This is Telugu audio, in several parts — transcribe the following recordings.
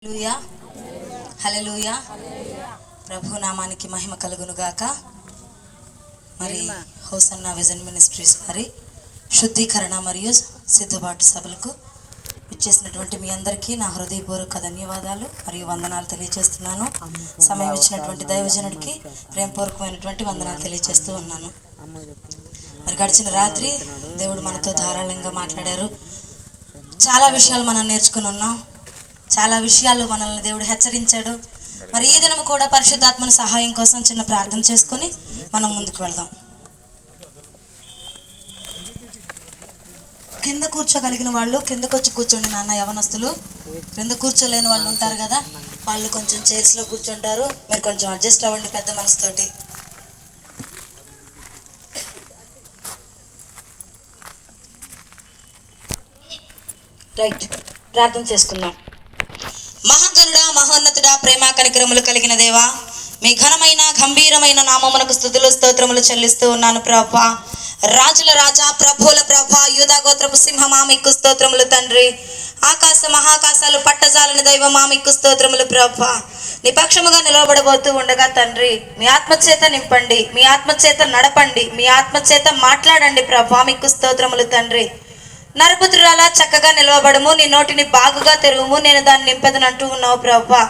హల్లెలూయా హల్లెలూయా. ప్రభు నామానికి మహిమ కలుగును గాక. మరి హోసన్నా విజన్ మినిస్ట్రీస్ వారి శుద్ధీకరణ మరియు సిద్ధపాటు సభలకు ఇచ్చేసినటువంటి మీ అందరికీ నా హృదయపూర్వక ధన్యవాదాలు మరియు వందనాలు తెలియజేస్తున్నాను. సమయం ఇచ్చినటువంటి దైవజనుడికి ప్రేమపూర్వకమైనటువంటి వందనాలు తెలియజేస్తూ ఉన్నాను. మరి గడిచిన రాత్రి దేవుడు మనతో ధారాళంగా మాట్లాడారు. చాలా విషయాలు మనం నేర్చుకుని ఉన్నాం. చాలా విషయాలు మనల్ని దేవుడు హెచ్చరించాడు. మరి ఈ దినం కూడా పరిశుద్ధాత్మని సహాయం కోసం చిన్న ప్రార్థన చేసుకుని మనం ముందుకు వెళ్దాం. కింద కూర్చోగలిగిన వాళ్ళు కిందకు వచ్చి కూర్చోండి నాన్న. యవనస్తులు కింద కూర్చోలేని వాళ్ళు ఉంటారు కదా, వాళ్ళు కొంచెం చైర్స్లో కూర్చుంటారు. మీరు కొంచెం అడ్జస్ట్ అవ్వండి పెద్ద మనసుతోటి. రైట్, ప్రార్థన చేసుకుందాం. మహాగరుడా, మహోన్నతుడా, ప్రేమ కనికరములు కలిగిన దేవా, మీ ఘనమైన గంభీరమైన నామమునకు స్తుతులు స్తోత్రములు చెల్లిస్తూ ఉన్నాను ప్రభా. రాజుల రాజా, ప్రభువుల ప్రభా, యూదా గోత్రపు సింహమా మీకు స్తోత్రములు తండ్రి. ఆకాశ మహాకాశాలు పట్టజాలని దైవమా మీకు స్తోత్రములు ప్రభా. నిపక్షముగా నిలవబడబోతూ ఉండగా తండ్రి, మీ ఆత్మచేత నింపండి, మీ ఆత్మచేత నడపండి, మీ ఆత్మచేత మాట్లాడండి ప్రభా. మీకు స్తోత్రములు తండ్రి. నరపుత్రురాలా చక్కగా నిలవబడము, నీ నోటిని బాగుగా తెరువుము, నేను దాన్ని నింపెదనంటూ ఉన్నావు ప్రభా.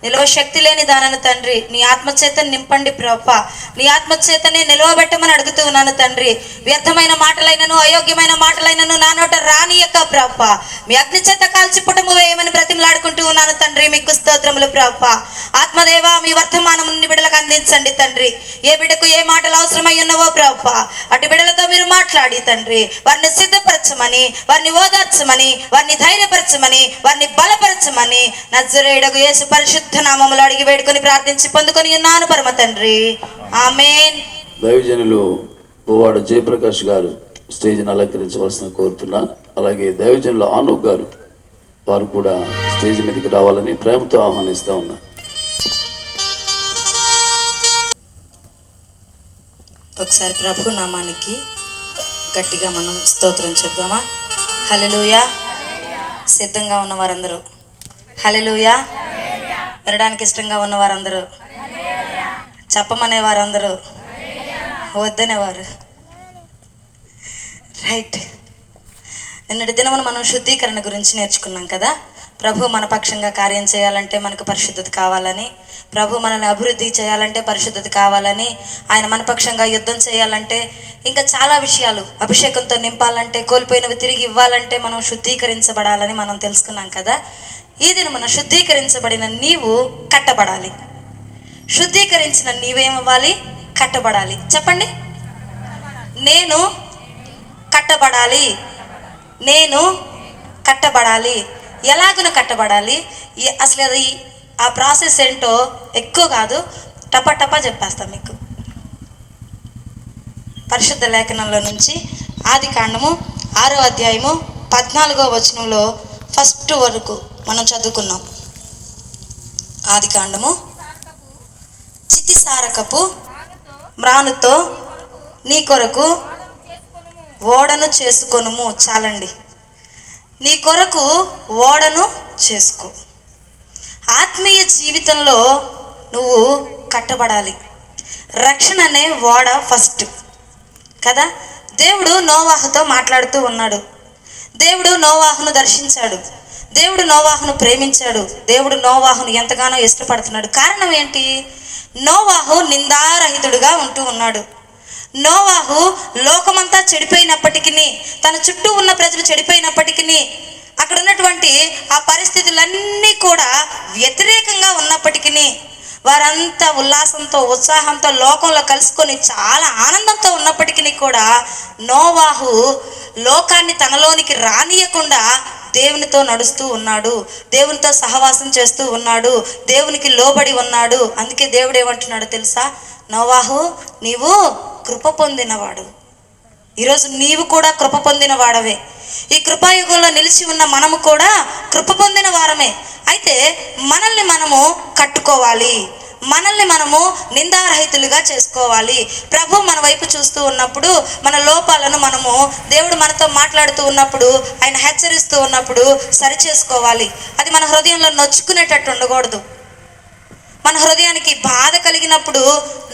నిలవ శక్తి లేని దానను తండ్రి, నీ ఆత్మచేత నింపండి ప్రభా. నీ ఆత్మచేతనే నిలవబెట్టమని అడుగుతూ ఉన్నాను తండ్రి. వ్యర్థమైన మాటలైనను అయోగ్యమైన మాటలైనను నా నోట రానియక ప్రభా. మీ అగ్ని చేత కాల్చి పుటము వేయమని బ్రతిమలాడుకుంటూ ఉన్నాను తండ్రి. మీకు స్తోత్రములు ప్రభా. ఆత్మదేవ, మీ వర్తమానం బిడ్డలకు అందించండి తండ్రి. ఏ బిడ్డకు ఏ మాటలు అవసరమై ఉన్నవో ప్రభా, అటు బిడ్డలతో మీరు మాట్లాడి తండ్రి. వారిని సిద్ధపరచమని, వారిని ఓదార్చమని, వారిని ధైర్యపరచమని, వారిని బలపరచమని నజరేయుడగు యేసు పరిశుద్ధ నామములో అడిగి వేడుకొని ప్రార్థించి పొందుకొని ఉన్నాను పరమ తండ్రి. ఆమేన్. దైవజనులు పువ్వాడ జయప్రకాష్ గారు స్టేజ్ని అలంకరించవలసిన కోరుతున్నా. అలాగే దైవజనులు ఆనూప్ గారు వారు కూడా స్టేజ్ మీదకి రావాలని ప్రేమతో ఆహ్వానిస్తా ఉన్నా. ఒకసారి ప్రభు నామానికి గట్టిగా మనం స్తోత్రం చెప్దామా? హల్లెలూయా. సిద్ధంగా ఉన్న వారందరూ హల్లెలూయా. వినడానికి ఇష్టంగా ఉన్న వారందరూ, చెప్పమనే వారందరూ, వద్దనేవారు. రైట్. నిన్నటి దినమున మనం శుద్ధీకరణ గురించి నేర్చుకున్నాం కదా. ప్రభు మన పక్షంగా కార్యం చేయాలంటే మనకు పరిశుద్ధత కావాలని, ప్రభు మనల్ని అభివృద్ధి చేయాలంటే పరిశుద్ధత కావాలని, ఆయన మన పక్షంగా యుద్ధం చేయాలంటే, ఇంకా చాలా విషయాలు, అభిషేకంతో నింపాలంటే, కోల్పోయినవి తిరిగి ఇవ్వాలంటే మనం శుద్ధీకరించబడాలని మనం తెలుసుకున్నాం కదా. ఈ దినమున శుద్ధీకరించబడిన నీవు కట్టబడాలి. శుద్ధీకరించిన నీవేమవ్వాలి? కట్టబడాలి. చెప్పండి, నేను కట్టబడాలి, నేను కట్టబడాలి. ఎలాగున కట్టబడాలి? అసలు అది ఆ ప్రాసెస్ ఏంటో ఎక్కువ కాదు, టపా చెప్పేస్తాం మీకు. పరిశుద్ధ లేఖనంలో నుంచి ఆది కాండము 6వ అధ్యాయము 14వ వచనంలో ఫస్ట్ వరకు మనం చదువుకున్నాం. ఆది కాండము. చితిసారకపు మ్రానుతో నీ కొరకు ఓడను చేసుకొనుము. చాలండి, నీ కొరకు ఓడను చేసుకో. ఆత్మీయ జీవితంలో నువ్వు కట్టబడాలి. రక్షణ అనే ఓడ ఫస్ట్ కదా. దేవుడు నోవాహుతో మాట్లాడుతూ ఉన్నాడు. దేవుడు నోవాహును దర్శించాడు. దేవుడు నోవాహును ప్రేమించాడు. దేవుడు నోవాహును ఎంతగానో ఇష్టపడుతున్నాడు. కారణం ఏంటి? నోవాహు నిందారహితుడుగా ఉంటూ ఉన్నాడు. నోవాహు లోకమంతా చెడిపోయినప్పటికీ, తన చుట్టూ ఉన్న ప్రజలు చెడిపోయినప్పటికీ, అక్కడ ఉన్నటువంటి ఆ పరిస్థితులన్నీ కూడా వ్యతిరేకంగా ఉన్నప్పటికీ, వారంతా ఉల్లాసంతో ఉత్సాహంతో లోకంలో కలుసుకొని చాలా ఆనందంతో ఉన్నప్పటికీ కూడా నోవాహు లోకాన్ని తనలోనికి రానియకుండా దేవునితో నడుస్తూ ఉన్నాడు, దేవునితో సహవాసం చేస్తూ ఉన్నాడు, దేవునికి లోబడి ఉన్నాడు. అందుకే దేవుడు ఏమంటున్నాడు తెలుసా? నోవాహు, నీవు కృప పొందినవాడు. ఈరోజు నీవు కూడా కృప పొందిన వాడవే. ఈ కృపాయుగంలో నిలిచి ఉన్న మనము కూడా కృప పొందిన వారమే. అయితే మనల్ని మనము కట్టుకోవాలి, మనల్ని మనము నిందారహితులుగా చేసుకోవాలి. ప్రభు మన వైపు చూస్తూ ఉన్నప్పుడు మన లోపాలను మనము, దేవుడు మనతో మాట్లాడుతూ ఉన్నప్పుడు, ఆయన హెచ్చరిస్తూ ఉన్నప్పుడు సరి చేసుకోవాలి. అది మన హృదయంలో నొచ్చుకునేటట్టు ఉండకూడదు. మన హృదయానికి బాధ కలిగినప్పుడు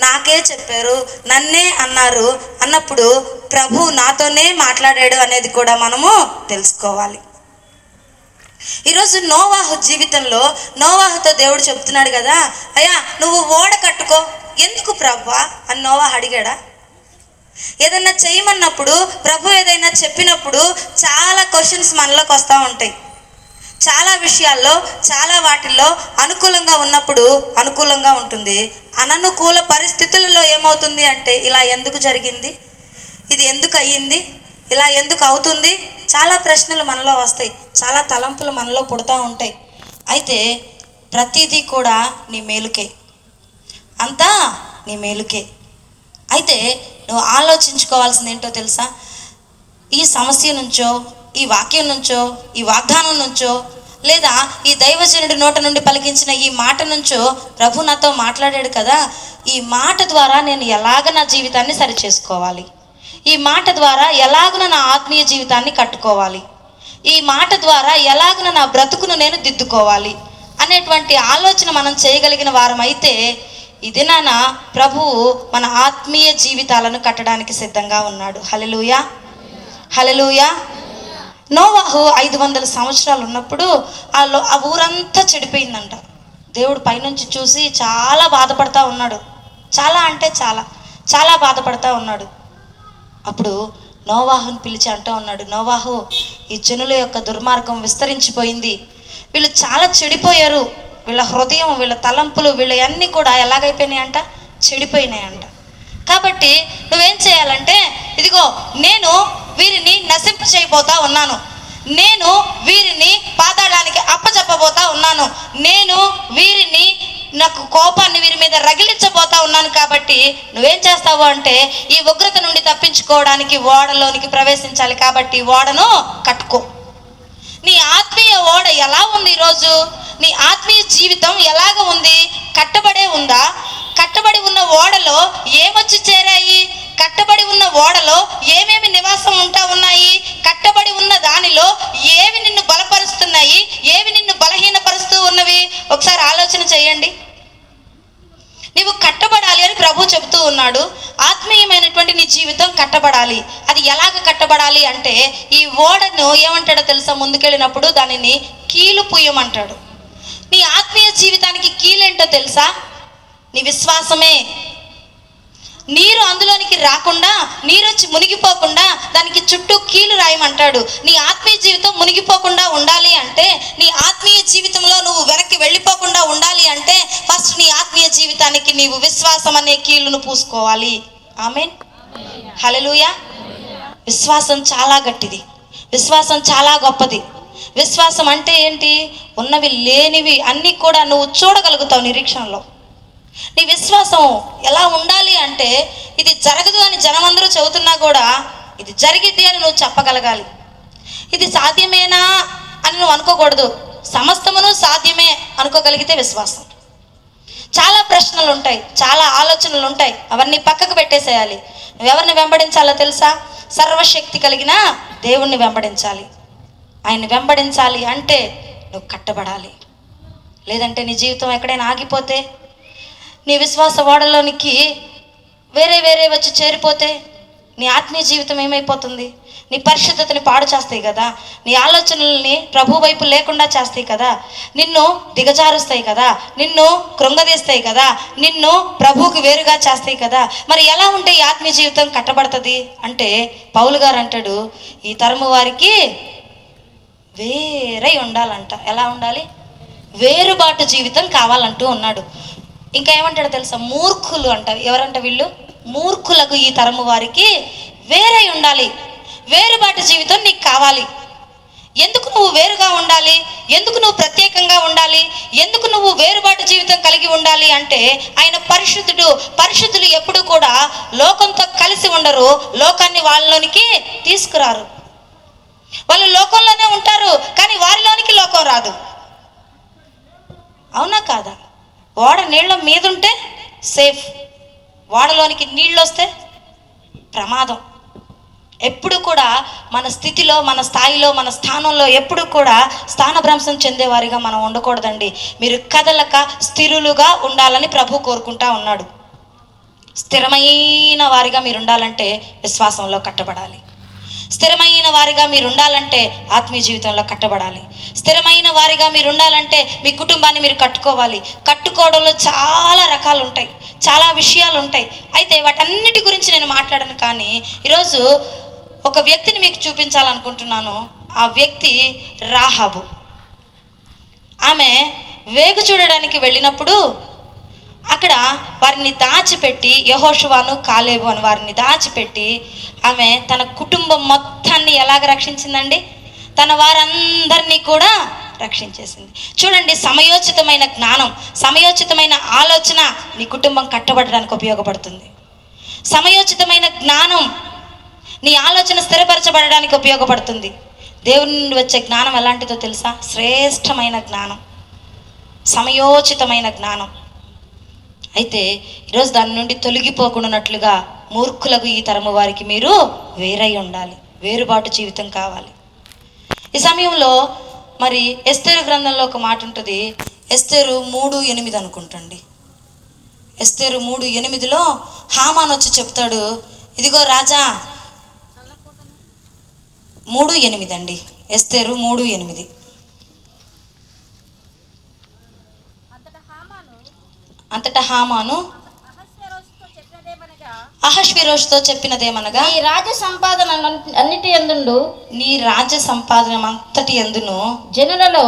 నాకే చెప్పారు, నన్నే అన్నారు అన్నప్పుడు ప్రభు నాతోనే మాట్లాడాడు అనేది కూడా మనము తెలుసుకోవాలి. ఈరోజు నోవాహు జీవితంలో నోవాహుతో దేవుడు చెప్తున్నాడు కదా, అయ్యా నువ్వు ఓడ కట్టుకో. ఎందుకు ప్రభువా అని నోవాహు అడిగాడా? ఏదైనా చేయమన్నప్పుడు, ప్రభు ఏదైనా చెప్పినప్పుడు చాలా క్వశ్చన్స్ మనలోకి వస్తూ ఉంటాయి. చాలా విషయాల్లో, చాలా వాటిల్లో అనుకూలంగా ఉన్నప్పుడు అనుకూలంగా ఉంటుంది, అననుకూల పరిస్థితులలో ఏమవుతుంది అంటే ఇలా ఎందుకు జరిగింది, ఇది ఎందుకు అయ్యింది, ఇలా ఎందుకు అవుతుంది, చాలా ప్రశ్నలు మనలో వస్తాయి, చాలా తలంపులు మనలో పుడతా ఉంటాయి. అయితే ప్రతిదీ కూడా నీ మేలుకే, అంతా నీ మేలుకే. అయితే నువ్వు ఆలోచించుకోవాల్సింది ఏంటో తెలుసా? ఈ సమస్య నుంచో, ఈ వాక్యం నుంచో, ఈ వాగ్దానం నుంచో, లేదా ఈ దైవజనుడి నోట నుండి పలికించిన ఈ మాట నుంచో ప్రభు నాతో మాట్లాడాడు కదా, ఈ మాట ద్వారా నేను ఎలాగ నా జీవితాన్ని సరిచేసుకోవాలి, ఈ మాట ద్వారా ఎలాగున నా ఆత్మీయ జీవితాన్ని కట్టుకోవాలి, ఈ మాట ద్వారా ఎలాగున నా బ్రతుకును నేను దిద్దుకోవాలి అనేటువంటి ఆలోచన మనం చేయగలిగిన వారం అయితే ఇది నాన్న ప్రభువు మన ఆత్మీయ జీవితాలను కట్టడానికి సిద్ధంగా ఉన్నాడు. హల్లెలూయా, హల్లెలూయా. నోవాహు 500 సంవత్సరాలు ఉన్నప్పుడు ఆ ఊరంతా చెడిపోయిందంట. దేవుడు పైనుంచి చూసి చాలా బాధపడతా ఉన్నాడు. చాలా అంటే చాలా బాధపడతా ఉన్నాడు. అప్పుడు నోవాహుని పిలిచి అంటూ ఉన్నాడు, నోవాహు, ఈ జనుల యొక్క దుర్మార్గం విస్తరించిపోయింది, వీళ్ళు చాలా చెడిపోయారు, వీళ్ళ హృదయం, వీళ్ళ తలంపులు, వీళ్ళ అన్నీ కూడా ఎలాగైపోయినాయంట, చెడిపోయినాయంట. కాబట్టి నువ్వేం చేయాలంటే, ఇదిగో నేను వీరిని నశింప చేయబోతా ఉన్నాను, నేను వీరిని పాతాళానికి అప్పచెప్పబోతా ఉన్నాను, నేను వీరిని నాకు కోపాన్ని వీరి మీద రగిలించబోతా ఉన్నాను. కాబట్టి నువ్వేం చేస్తావు అంటే ఈ ఉగ్రత నుండి తప్పించుకోవడానికి ఓడలోనికి ప్రవేశించాలి. కాబట్టి ఓడను కట్టుకో. నీ ఆత్మీయ ఓడ ఎలా ఉంది ఈరోజు? నీ ఆత్మీయ జీవితం ఎలాగ ఉంది? కట్టబడే ఉందా? కట్టబడి ఉన్న ఓడలో ఏమొచ్చి చేరాయి? కట్టబడి ఉన్న ఓడలో ఏమేమి నివాసం ఉంటా ఉన్నాయి? కట్టబడి ఉన్న దానిలో ఏవి నిన్ను బలపరుస్తున్నాయి, ఏవి నిన్ను బలహీనపరుస్తూ ఉన్నవి? ఒకసారి ఆలోచన చేయండి. నీవు కట్టబడాలి అని ప్రభు చెబుతూ ఉన్నాడు. ఆత్మీయమైనటువంటి నీ జీవితం కట్టబడాలి. అది ఎలాగ కట్టబడాలి అంటే ఈ ఓడను ఏమంటాడో తెలుసా? ముందుకెళ్ళినప్పుడు దానిని కీలు పుయ్యమంటాడు. నీ ఆత్మీయ జీవితానికి కీలేంటో తెలుసా? నీ విశ్వాసమే. నీరు అందులోనికి రాకుండా, నీరు వచ్చి మునిగిపోకుండా దానికి చుట్టూ కీలు రాయమంటాడు. నీ ఆత్మీయ జీవితం మునిగిపోకుండా ఉండాలి అంటే, నీ ఆత్మీయ జీవితంలో నువ్వు వెనక్కి వెళ్ళిపోకుండా ఉండాలి అంటే ఫస్ట్ నీ ఆత్మీయ జీవితానికి నీవు విశ్వాసం అనే కీలును పూసుకోవాలి. ఆమేన్, హల్లెలూయా. విశ్వాసం చాలా గట్టిది, విశ్వాసం చాలా గొప్పది. విశ్వాసం అంటే ఏంటి? ఉన్నవి లేనివి అన్నీ కూడా నువ్వు చూడగలుగుతావు నిరీక్షణలో. నీ విశ్వాసం ఎలా ఉండాలి అంటే, ఇది జరగదు అని జనమందరూ చెబుతున్నా కూడా ఇది జరిగిద్ది అని నువ్వు చెప్పగలగాలి. ఇది సాధ్యమేనా అని నువ్వు అనుకోకూడదు. సమస్తమును సాధ్యమే అనుకోగలిగితే విశ్వాసం. చాలా ప్రశ్నలు ఉంటాయి, చాలా ఆలోచనలు ఉంటాయి, అవన్నీ పక్కకు పెట్టేసేయాలి. నువ్వెవరిని వెంబడించాలో తెలుసా? సర్వశక్తి కలిగిన దేవుణ్ణి వెంబడించాలి. ఆయన్ని వెంబడించాలి అంటే నువ్వు కట్టబడాలి. లేదంటే నీ జీవితం ఎక్కడైనా ఆగిపోతే, నీ విశ్వాస ఓడలోనికి వేరే వచ్చి చేరిపోతే నీ ఆత్మీయ జీవితం ఏమైపోతుంది? నీ పరిశుద్ధతని పాడు చేస్తాయి కదా, నీ ఆలోచనల్ని ప్రభు వైపు లేకుండా చేస్తాయి కదా, నిన్ను దిగజారుస్తాయి కదా, నిన్ను కృంగదీస్తాయి కదా, నిన్ను ప్రభువుకి వేరుగా చేస్తాయి కదా. మరి ఎలా ఉంటే ఈ ఆత్మీయ జీవితం కట్టబడుతుంది అంటే పౌలు గారు అంటాడు, ఈ తరము వారికి వేరై ఉండాలంట. ఎలా ఉండాలి? వేరుబాటు జీవితం కావాలంటూ ఉన్నాడు. ఇంకా ఏమంటాడు తెలుసా? మూర్ఖులు అంట. ఎవరంట వీళ్ళు? మూర్ఖులకు ఈ తరము వారికి వేరై ఉండాలి. వేరుబాటు జీవితం నీకు కావాలి. ఎందుకు నువ్వు వేరుగా ఉండాలి? ఎందుకు నువ్వు ప్రత్యేకంగా ఉండాలి? ఎందుకు నువ్వు వేరుబాటు జీవితం కలిగి ఉండాలి అంటే ఆయన పరిశుద్ధుడు. పరిశుద్ధులు ఎప్పుడు కూడా లోకంతో కలిసి ఉండరు, లోకాన్ని వాళ్ళలోనికి తీసుకురారు. వాళ్ళు లోకంలోనే ఉంటారు, కానీ వారిలోనికి లోకం రాదు. అవునా కాదా? ఓడ నీళ్ళ మీద ఉంటే సేఫ్, ఓడలోనికి నీళ్ళు వస్తే ప్రమాదం. ఎప్పుడు కూడా మన స్థితిలో, మన స్థాయిలో, మన స్థానంలో ఎప్పుడు కూడా స్థానభ్రంశం చెందేవారిగా మనం ఉండకూడదండి. మీరు కదలక స్థిరులుగా ఉండాలని ప్రభు కోరుకుంటా ఉన్నాడు. స్థిరమైన వారిగా మీరు ఉండాలంటే విశ్వాసంలో కట్టబడాలి. స్థిరమైన వారిగా మీరు ఉండాలంటే ఆత్మీయ జీవితంలో కట్టబడాలి. స్థిరమైన వారిగా మీరు ఉండాలంటే మీ కుటుంబాన్ని మీరు కట్టుకోవాలి. కట్టుకోవడంలో చాలా రకాలు ఉంటాయి, చాలా విషయాలు ఉంటాయి. అయితే వాటన్నిటి గురించి నేను మాట్లాడను. కానీ ఈరోజు ఒక వ్యక్తిని మీకు చూపించాలనుకుంటున్నాను. ఆ వ్యక్తి రాహాబు. ఆమె వేగు చూడడానికి వెళ్ళినప్పుడు అక్కడ వారిని దాచిపెట్టి, యెహోషువను కాలేబు అని వారిని దాచిపెట్టి ఆమె తన కుటుంబం మొత్తాన్ని ఎలాగ రక్షించిందండి? తన వారందరినీ కూడా రక్షించేసింది. చూడండి, సమయోచితమైన జ్ఞానం, సమయోచితమైన ఆలోచన నీ కుటుంబం కట్టబడడానికి ఉపయోగపడుతుంది. సమయోచితమైన జ్ఞానం నీ ఆలోచన స్థిరపరచబడడానికి ఉపయోగపడుతుంది. దేవుని నుండి వచ్చే జ్ఞానం ఎలాంటిదో తెలుసా? శ్రేష్టమైన జ్ఞానం, సమయోచితమైన జ్ఞానం. అయితే ఈరోజు దాని నుండి తొలగిపోకుండానట్లుగా మూర్ఖులకు ఈ తరము వారికి మీరు వేరై ఉండాలి. వేరుబాటు జీవితం కావాలి. ఈ సమయంలో మరి ఎస్తేరు గ్రంథంలో ఒక మాట ఉంటుంది. ఎస్తేరు 3:8 అనుకుంటండి. ఎస్తేరు 3:8లో హామాన్ వచ్చి చెప్తాడు, ఇదిగో రాజా. 3:8 అండి, ఎస్తేరు 3:8. అంతటా హామాను అహష్వేరోషుతో చెప్పినదేమనగా, నీ రాజ్య సంపాదన అన్నిటి యందుండు, నీ రాజ్య సంపాదన అంతటి యందును జనులలో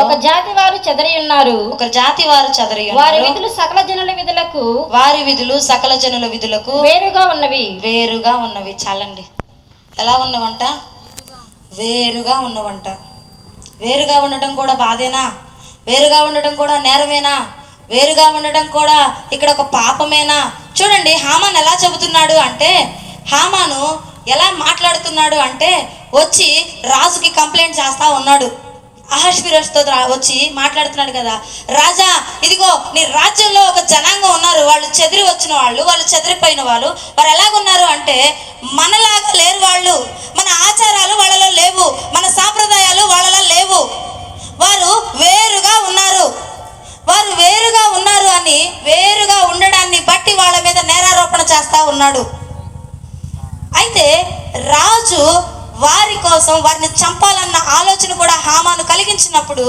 ఒక జాతి వారు చెదరి ఉన్నారు. ఒక జాతి వారు చెదరి వారి ఉన్నారు. విధులు సకల జనుల విధులకు వారి విధులు సకల జనుల విధులకు వేరుగా ఉన్నవి. వేరుగా ఉన్నవి. చాలండి. ఎలా ఉన్నవంట? వేరుగా ఉన్నవంట. వేరుగా ఉండటం కూడా బాధేనా? వేరుగా ఉండటం కూడా నేరమేనా? వేరుగా ఉండటం కూడా ఇక్కడ ఒక పాపమేనా? చూడండి, హామాన్ ఎలా చెబుతున్నాడు అంటే, హామాను ఎలా మాట్లాడుతున్నాడు అంటే, వచ్చి రాజుకి కంప్లైంట్ చేస్తా ఉన్నాడు. అహష్వేరోషుతో వచ్చి మాట్లాడుతున్నాడు కదా, రాజా ఇదిగో నీ రాజ్యంలో ఒక జనాంగం ఉన్నారు, వాళ్ళు చెదిరి వచ్చిన వాళ్ళు, వాళ్ళు చెదిరిపోయిన వాళ్ళు. వారు ఎలాగున్నారు అంటే, మనలాగా లేరు వాళ్ళు. మన ఆచారాలు వాళ్ళలో లేవు, మన సాంప్రదాయాలు వాళ్ళలో లేవు. వారు వేరుగా ఉన్నారు. వారు వేరుగా ఉన్నారు అని, వేరుగా ఉండడాన్ని బట్టి వాళ్ళ మీద నేరారోపణ చేస్తా ఉన్నాడు. అయితే రాజు వారి కోసం వారిని చంపాలన్న ఆలోచన కూడా హామాను కలిగించినప్పుడు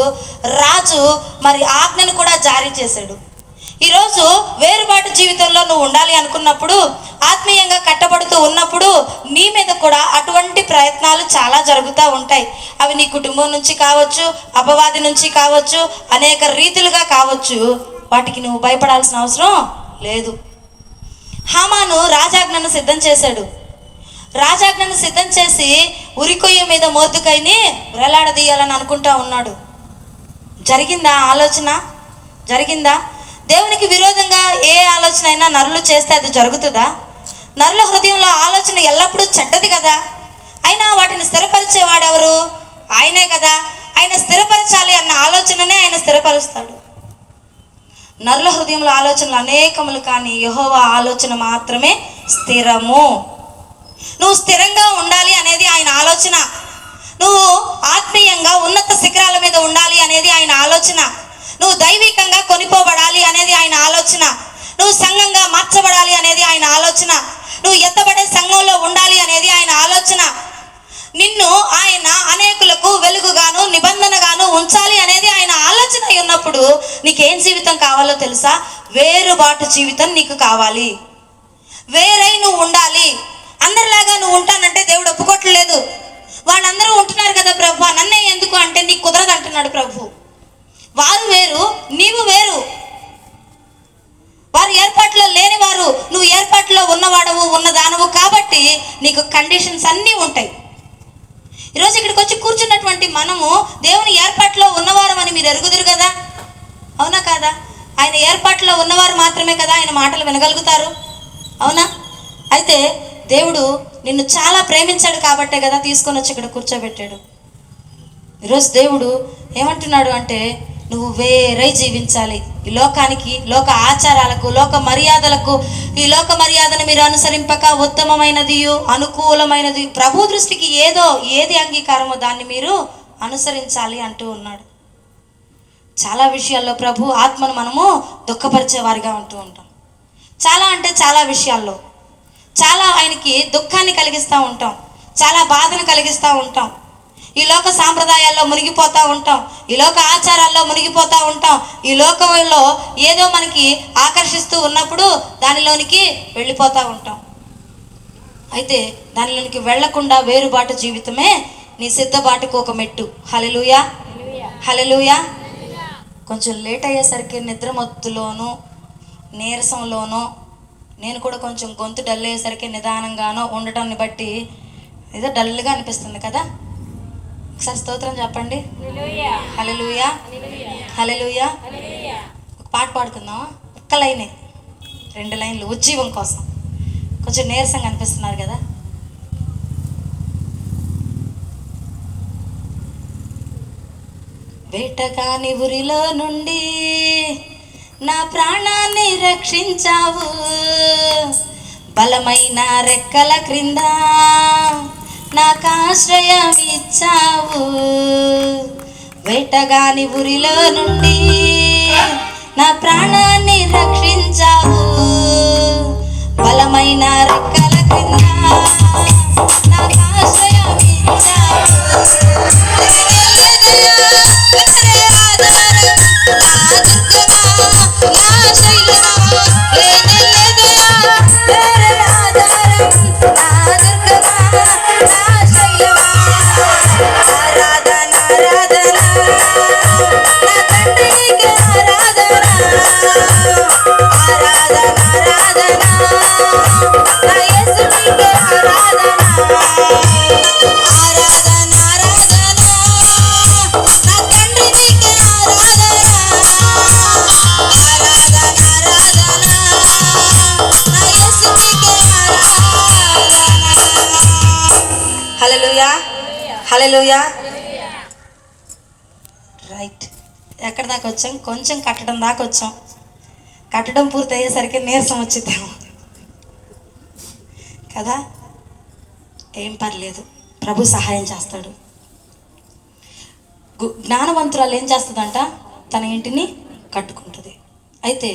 రాజు మరి ఆజ్ఞను కూడా జారీ చేశాడు. ఈరోజు వేరుబాటు జీవితంలో నువ్వు ఉండాలి అనుకున్నప్పుడు, ఆత్మీయంగా కట్టబడుతూ ఉన్నప్పుడు నీ మీద కూడా అటువంటి ప్రయత్నాలు చాలా జరుగుతూ ఉంటాయి. అవి నీ కుటుంబం నుంచి కావచ్చు, అపవాది నుంచి కావచ్చు, అనేక రీతులుగా కావచ్చు. వాటికి నువ్వు భయపడాల్సిన అవసరం లేదు. హామాను రాజాజ్ఞను సిద్ధం చేశాడు. రాజాజ్ఞను సిద్ధం చేసి ఉరికొయ్య మీద మోర్దుకైని వేలాడదీయాలని అనుకుంటా ఉన్నాడు. జరిగిందా ఆలోచన? జరిగిందా? దేవునికి విరోధంగా ఏ ఆలోచన అయినా నరులు చేస్తే అది జరుగుతుందా? నరుల హృదయంలో ఆలోచన ఎల్లప్పుడూ చెడ్డది కదా. అయినా వాటిని స్థిరపరిచేవాడెవరు? ఆయనే కదా. ఆయన స్థిరపరచాలి అన్న ఆలోచననే ఆయన స్థిరపరుస్తాడు. నరుల హృదయంలో ఆలోచనలు అనేకములు, కానీ యెహోవా ఆలోచన మాత్రమే స్థిరము. నువ్వు స్థిరంగా ఉండాలి అనేది ఆయన ఆలోచన. నువ్వు ఆత్మీయంగా ఉన్నత శిఖరాల మీద ఉండాలి అనేది ఆయన ఆలోచన. నువ్వు దైవికంగా కొనిపోబడాలి అనేది ఆయన ఆలోచన. నువ్వు సంఘంగా మార్చబడాలి అనేది ఆయన ఆలోచన. నువ్వు ఎత్తబడే సంఘంలో ఉండాలి అనేది ఆయన ఆలోచన. నిన్ను ఆయన అనేకులకు వెలుగుగాను నిబంధనగాను ఉంచాలి అనేది ఆయన ఆలోచన ఉన్నప్పుడు నీకేం జీవితం కావాలో తెలుసా? వేరుబాటు జీవితం నీకు కావాలి. వేరై నువ్వు ఉండాలి. అందరిలాగా నువ్వు ఉంటానంటే దేవుడు ఒప్పుకోవట్లేదు. వాళ్ళందరూ ఉంటున్నారు కదా ప్రభు, నన్నే ఎందుకు అంటే నీకు కుదరదు అంటున్నాడు ప్రభు. వారు వేరు, నీవు వేరు. వారు ఏర్పాట్లో లేనివారు, నువ్వు ఏర్పాట్లో ఉన్నవాడవు, ఉన్నదానవు. కాబట్టి నీకు కండిషన్స్ అన్నీ ఉంటాయి. ఈరోజు ఇక్కడికి వచ్చి కూర్చున్నటువంటి మనము దేవుని ఏర్పాట్లో ఉన్నవారు అని మీరు ఎరుగుదురు కదా, అవునా కాదా? ఆయన ఏర్పాట్లో ఉన్నవారు మాత్రమే కదా ఆయన మాటలు వినగలుగుతారు, అవునా? అయితే దేవుడు నిన్ను చాలా ప్రేమించాడు కాబట్టే కదా తీసుకొని వచ్చి ఇక్కడ కూర్చోబెట్టాడు. ఈరోజు దేవుడు ఏమంటున్నాడు అంటే, నువ్వు వేరై జీవించాలి. ఈ లోకానికి, లోక ఆచారాలకు, లోక మర్యాదలకు, ఈ లోక మర్యాదను మీరు అనుసరింపక ఉత్తమమైనది, అనుకూలమైనది, ప్రభు దృష్టికి ఏది అంగీకారమో దాన్ని మీరు అనుసరించాలి అంటూ ఉన్నాడు. చాలా విషయాల్లో ప్రభు ఆత్మను మనము దుఃఖపరిచే వారిగా ఉంటూ ఉంటాం. చాలా అంటే చాలా విషయాల్లో చాలా ఆయనకి దుఃఖాన్ని కలిగిస్తూ ఉంటాం, చాలా బాధను కలిగిస్తూ ఉంటాం. ఈ లోక సాంప్రదాయాల్లో మునిగిపోతూ ఉంటాం, ఈ లోక ఆచారాల్లో మునిగిపోతూ ఉంటాం. ఈ లోకంలో ఏదో మనకి ఆకర్షిస్తూ ఉన్నప్పుడు దానిలోనికి వెళ్ళిపోతూ ఉంటాం. అయితే దానిలోనికి వెళ్లకుండా వేరుబాటు జీవితమే నీ సిద్ధబాటుకు ఒక మెట్టు. హల్లెలూయా, హల్లెలూయా. కొంచెం లేట్ అయ్యేసరికి నిద్రమత్తులోనూ నీరసంలోనూ, నేను కూడా కొంచెం గొంతు డల్ అయ్యేసరికి నిదానంగానో ఉండటాన్ని బట్టి ఏదో డల్గా అనిపిస్తుంది కదా. ఒకసారి స్తోత్రం చెప్పండి. హల్లెలూయా, హల్లెలూయా. ఒక పాట పాడుకుందాం, ఒక్క లైనే, 2 లైన్లు ఉజ్జీవం కోసం. కొంచెం నీరసంగా అనిపిస్తున్నారు కదా. వేటగాని ఊరిలో నుండి నా ప్రాణాన్ని రక్షించావు, బలమైన రెక్కల క్రింద నాకు ఆశ్రయం ఇచ్చావు. వేటగాని ఊరిలో నుండి నా ప్రాణాన్ని రక్షించావు, బలమైన రెక్కల క్రింద నాకు ఆశ్రయం ఇచ్చావు. హల్లెలూయా, హల్లెలూయా. రైట్, ఎక్కడ దాకా వచ్చాం? కొంచెం కట్టడం దాకా వచ్చాం. కట్టడం పూర్తి అయ్యేసరికి నీరసం వచ్చిద్దాము కదా. ఏం పర్లేదు, ప్రభు సహాయం చేస్తాడు. జ్ఞానవంతురాలు ఏం చేస్తుందంట? తన ఇంటిని కట్టుకుంటుంది. అయితే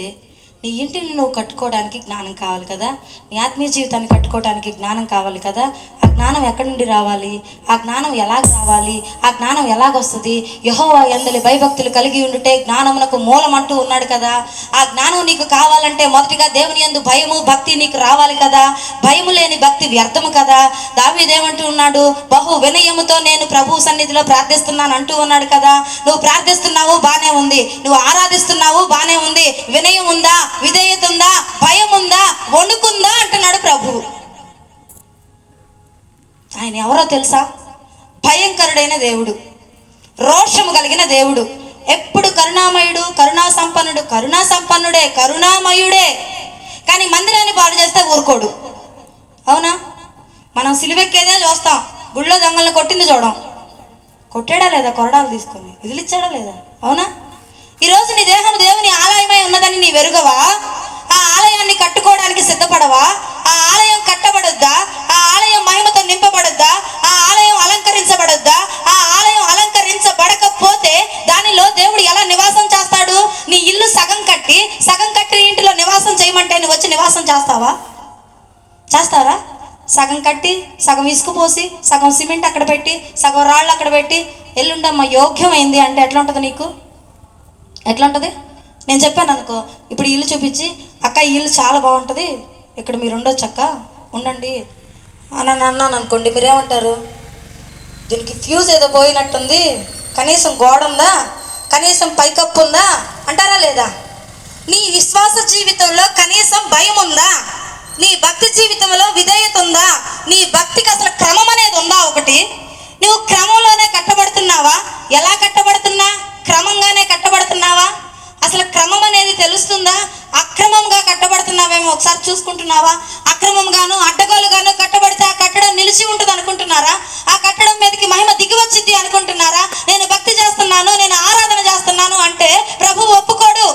నీ ఇంటిని నువ్వు కట్టుకోవడానికి జ్ఞానం కావాలి కదా, నీ ఆత్మీయ జీవితాన్ని కట్టుకోవడానికి జ్ఞానం కావాలి కదా. ఆ జ్ఞానం ఎక్కడి నుండి రావాలి? ఆ జ్ఞానం ఎలాగ రావాలి? ఆ జ్ఞానం ఎలాగొస్తుంది? యెహోవా యందలి భయభక్తులు కలిగి ఉండుటే జ్ఞానమునకు మూలం అంటూ ఉన్నాడు కదా. ఆ జ్ఞానం నీకు కావాలంటే మొదటిగా దేవుని యందు భయము, భక్తి నీకు రావాలి కదా. భయము లేని భక్తి వ్యర్థము కదా. దావీదేమంటూ ఉన్నాడు? బహు వినయముతో నేను ప్రభు సన్నిధిలో ప్రార్థిస్తున్నాను అంటూ ఉన్నాడు కదా. నువ్వు ప్రార్థిస్తున్నావు, బానే ఉంది. నువ్వు ఆరాధిస్తున్నావు, బానే ఉంది. వినయం ఉందా? విధేయత ఉందా? భయం ఉందా? వణుకుందా అంటున్నాడు ప్రభు. ఆయన ఎవరో తెలుసా? భయంకరుడైన దేవుడు, రోషము కలిగిన దేవుడు, ఎప్పుడు కరుణామయుడు, కరుణా సంపన్నుడే, కరుణామయుడే. కానీ మందిరాన్ని పాడు చేస్తే ఊరుకోడు. అవునా? మనం సిలువెక్కేదే చూస్తాం, గుళ్ళో దొంగలను కొట్టింది చూడం. కొట్టాడా లేదా? కొరడాలు తీసుకొని విదిలిచ్చాడా లేదా? అవునా? ఈరోజు నీ దేహం దేవుని ఆలయమై ఉన్నదని నీ వెరుగవా? ఆ ఆలయాన్ని కట్టుకోవడానికి సిద్ధపడవా? ఆ ఆలయం కట్టబడొద్దా? ఆ ఆలయం మహిమతో నింపబడొద్దా? ఆ ఆలయం అలంకరించబడొద్దా? ఆ ఆలయం అలంకరించబడకపోతే దానిలో దేవుడు ఎలా నివాసం చేస్తాడు? నీ ఇల్లు సగం కట్టి ఇంటిలో నివాసం చేయమంటే నువ్వు వచ్చి నివాసం చేస్తావా? చేస్తారా? సగం కట్టి, సగం ఇసుక పోసి, సగం సిమెంట్ అక్కడ పెట్టి, సగం రాళ్ళు అక్కడ పెట్టి, ఎల్లుండమ్మా యోగ్యమైంది అంటే ఎట్లా ఉంటుంది నీకు? ఎట్లా ఉంటుంది? నేను చెప్పాను అనుకో, ఇప్పుడు ఇల్లు చూపించి, అక్క ఈ ఇల్లు చాలా బాగుంటుంది, ఇక్కడ మీరు ఉండొచ్చు అక్క, ఉండండి అని అన్నాను అనుకోండి, మీరేమంటారు? దీనికి ఫ్యూజ్ ఏదో పోయినట్టుంది, కనీసం గోడ ఉందా, కనీసం పైకప్పు ఉందా అంటారా లేదా? నీ విశ్వాస జీవితంలో కనీసం భయం ఉందా? నీ భక్తి జీవితంలో విధేయత ఉందా? నీ భక్తికి అసలు క్రమం అనేది ఉందా? ఒకటి, నువ్వు క్రమంలోనే కట్టబడుతున్నావా? ఎలా కట్టబడుతున్నా? క్రమంగానే కట్టబడుతున్నావా? అసలు క్రమం అనేది తెలుస్తుందా? అక్రమంగా కట్టబడుతున్నావేమో ఒకసారి చూసుకుంటున్నావా? అక్రమంగాను అడ్డగోలుగాను కట్టబడితే ఆ కట్టడం నిలిచి ఉంటుంది అనుకుంటున్నారా? ఆ కట్టడం మీదకి మహిమ దిగి వచ్చింది అనుకుంటున్నారా? నేను భక్తి చేస్తున్నాను, నేను ఆరాధన చేస్తున్నాను అంటే ప్రభు ఒప్పుకోడు.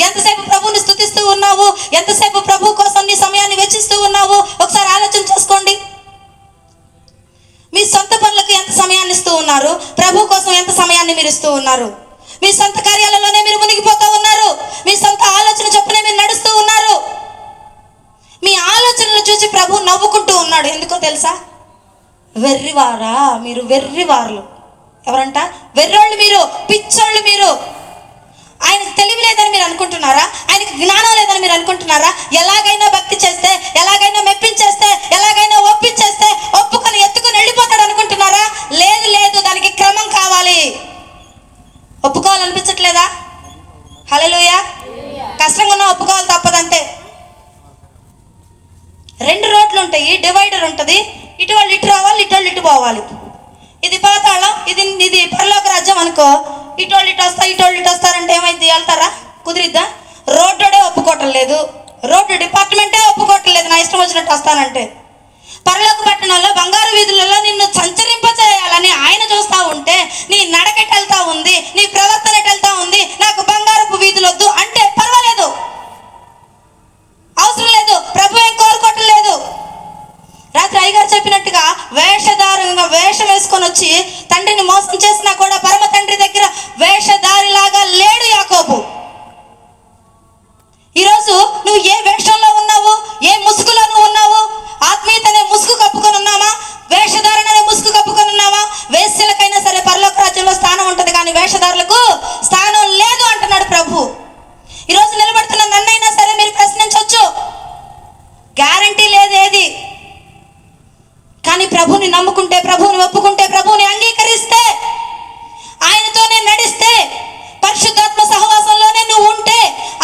ఎంతసేపు ప్రభువుని స్తుతిస్తూ ఉన్నావు? ఎంతసేపు ప్రభు కోసం నీ సమయాన్ని వెచ్చిస్తూ ఉన్నావు? ఒకసారి ఆలోచన చేసుకోండి. మీ సొంత పనులకు ఎంత సమయాన్ని ఇస్తూ ఉన్నారు? ప్రభు కోసం ఎంత సమయాన్ని మీరు ఇస్తూ ఉన్నారు? మీ సొంత కార్యాలలోనే మీరు మునిగిపోతూ ఉన్నారు. మీ సొంత ఆలోచన చొప్పునే మీరు నడుస్తూ ఉన్నారు. మీ ఆలోచనలు చూసి ప్రభు నవ్వుకుంటూ ఉన్నాడు. ఎందుకో తెలుసా? వెర్రివారా మీరు, వెర్రివారులు. ఎవరంట? వెర్రోళ్ళు మీరు, పిచ్చోళ్ళు మీరు. ఆయనకు తెలివి లేదని మీరు అనుకుంటున్నారా? ఆయనకు జ్ఞానం లేదని మీరు అనుకుంటున్నారా? ఎలాగైనా భక్తి చేస్తే, ఎలాగైనా మెప్పించేస్తే, ఎలాగైనా ఒప్పించేస్తే ఒప్పుకొని ఎత్తుకొని వెళ్ళిపోతాడు అనుకుంటున్నారా? లేదు లేదు, దానికి క్రమం కావాలి. ఒప్పుకోవాలనిపించట్లేదా? హల్లెలూయా. కష్టంగా ఉన్నా ఒప్పుకోవాలి, తప్పదంతే. 2 రోడ్లు ఉంటాయి, డివైడర్ ఉంటుంది. ఇటు వాళ్ళు ఇటు రావాలి, ఇటు వాళ్ళు ఇటు పోవాలి. ఇది పాతాళం, ఇది పరలోక రాజ్యం అనుకో. ఇటు వాళ్ళు ఇటు వస్తారు, ఇటు వాళ్ళు ఇటు వస్తారంటే ఏమైంది? వెళ్తారా? కుదిరిద్దా? రోడ్డే ఒప్పుకోవటం లేదు, రోడ్డు డిపార్ట్మెంటే ఒప్పుకోవటం లేదు నా ఇష్టం వచ్చినట్టు వస్తానంటే. పరలోక పట్టణంలో బంగారు వీధులలో నిన్ను సంచరింపచేయాలని ఆయన చూస్తూ ఉంటే నీ నడకెట్ వెళ్తా ఉంది, నీ ప్రవర్తన వెళ్తా ఉంది. నాకు బంగారపు వీధులు వద్దు అంటే పర్వాలేదు, అవసరం లేదు, ప్రభు ఏం కోరుకోవటం లేదు. రాత్రి అయ్యగారు చెప్పినట్టుగా వేషధారంగా వేషం వేసుకొని వచ్చి తండ్రిని మోసం చేసినా కూడా పరమ తండ్రి దగ్గర వేషధారిలాగా లేడు యాకోబు. ఈరోజు నువ్వు ఏ వేషంలో ఉన్నావు? ఏ ముసుగులో నువ్వు ఉన్నావు? ఆత్మీయతనే ముసుగు కప్పుకొని ఉన్నామా? వేషధారణనే ముసుగు కప్పుకొని ఉన్నామా? వేశ్యలకైనా సరే పరలోక రాజ్యంలో స్థానం ఉంటుంది, కానీ వేషధారులకు స్థానం లేదు అంటున్నాడు ప్రభు. ఈరోజు నిలబడుతున్న నన్నైనా సరే మీరు ప్రశ్నించవచ్చు, గ్యారంటీ లేదు ఏది. కానీ ప్రభువుని నమ్ముకుంటే, ప్రభువుని ఒప్పుకుంటే, ప్రభువుని అంగీకరిస్తే, ఆయనతోనే నడిస్తే, పరిశుద్ధాత్మ సహవాసంలోనే నువ్వు ఉంటే,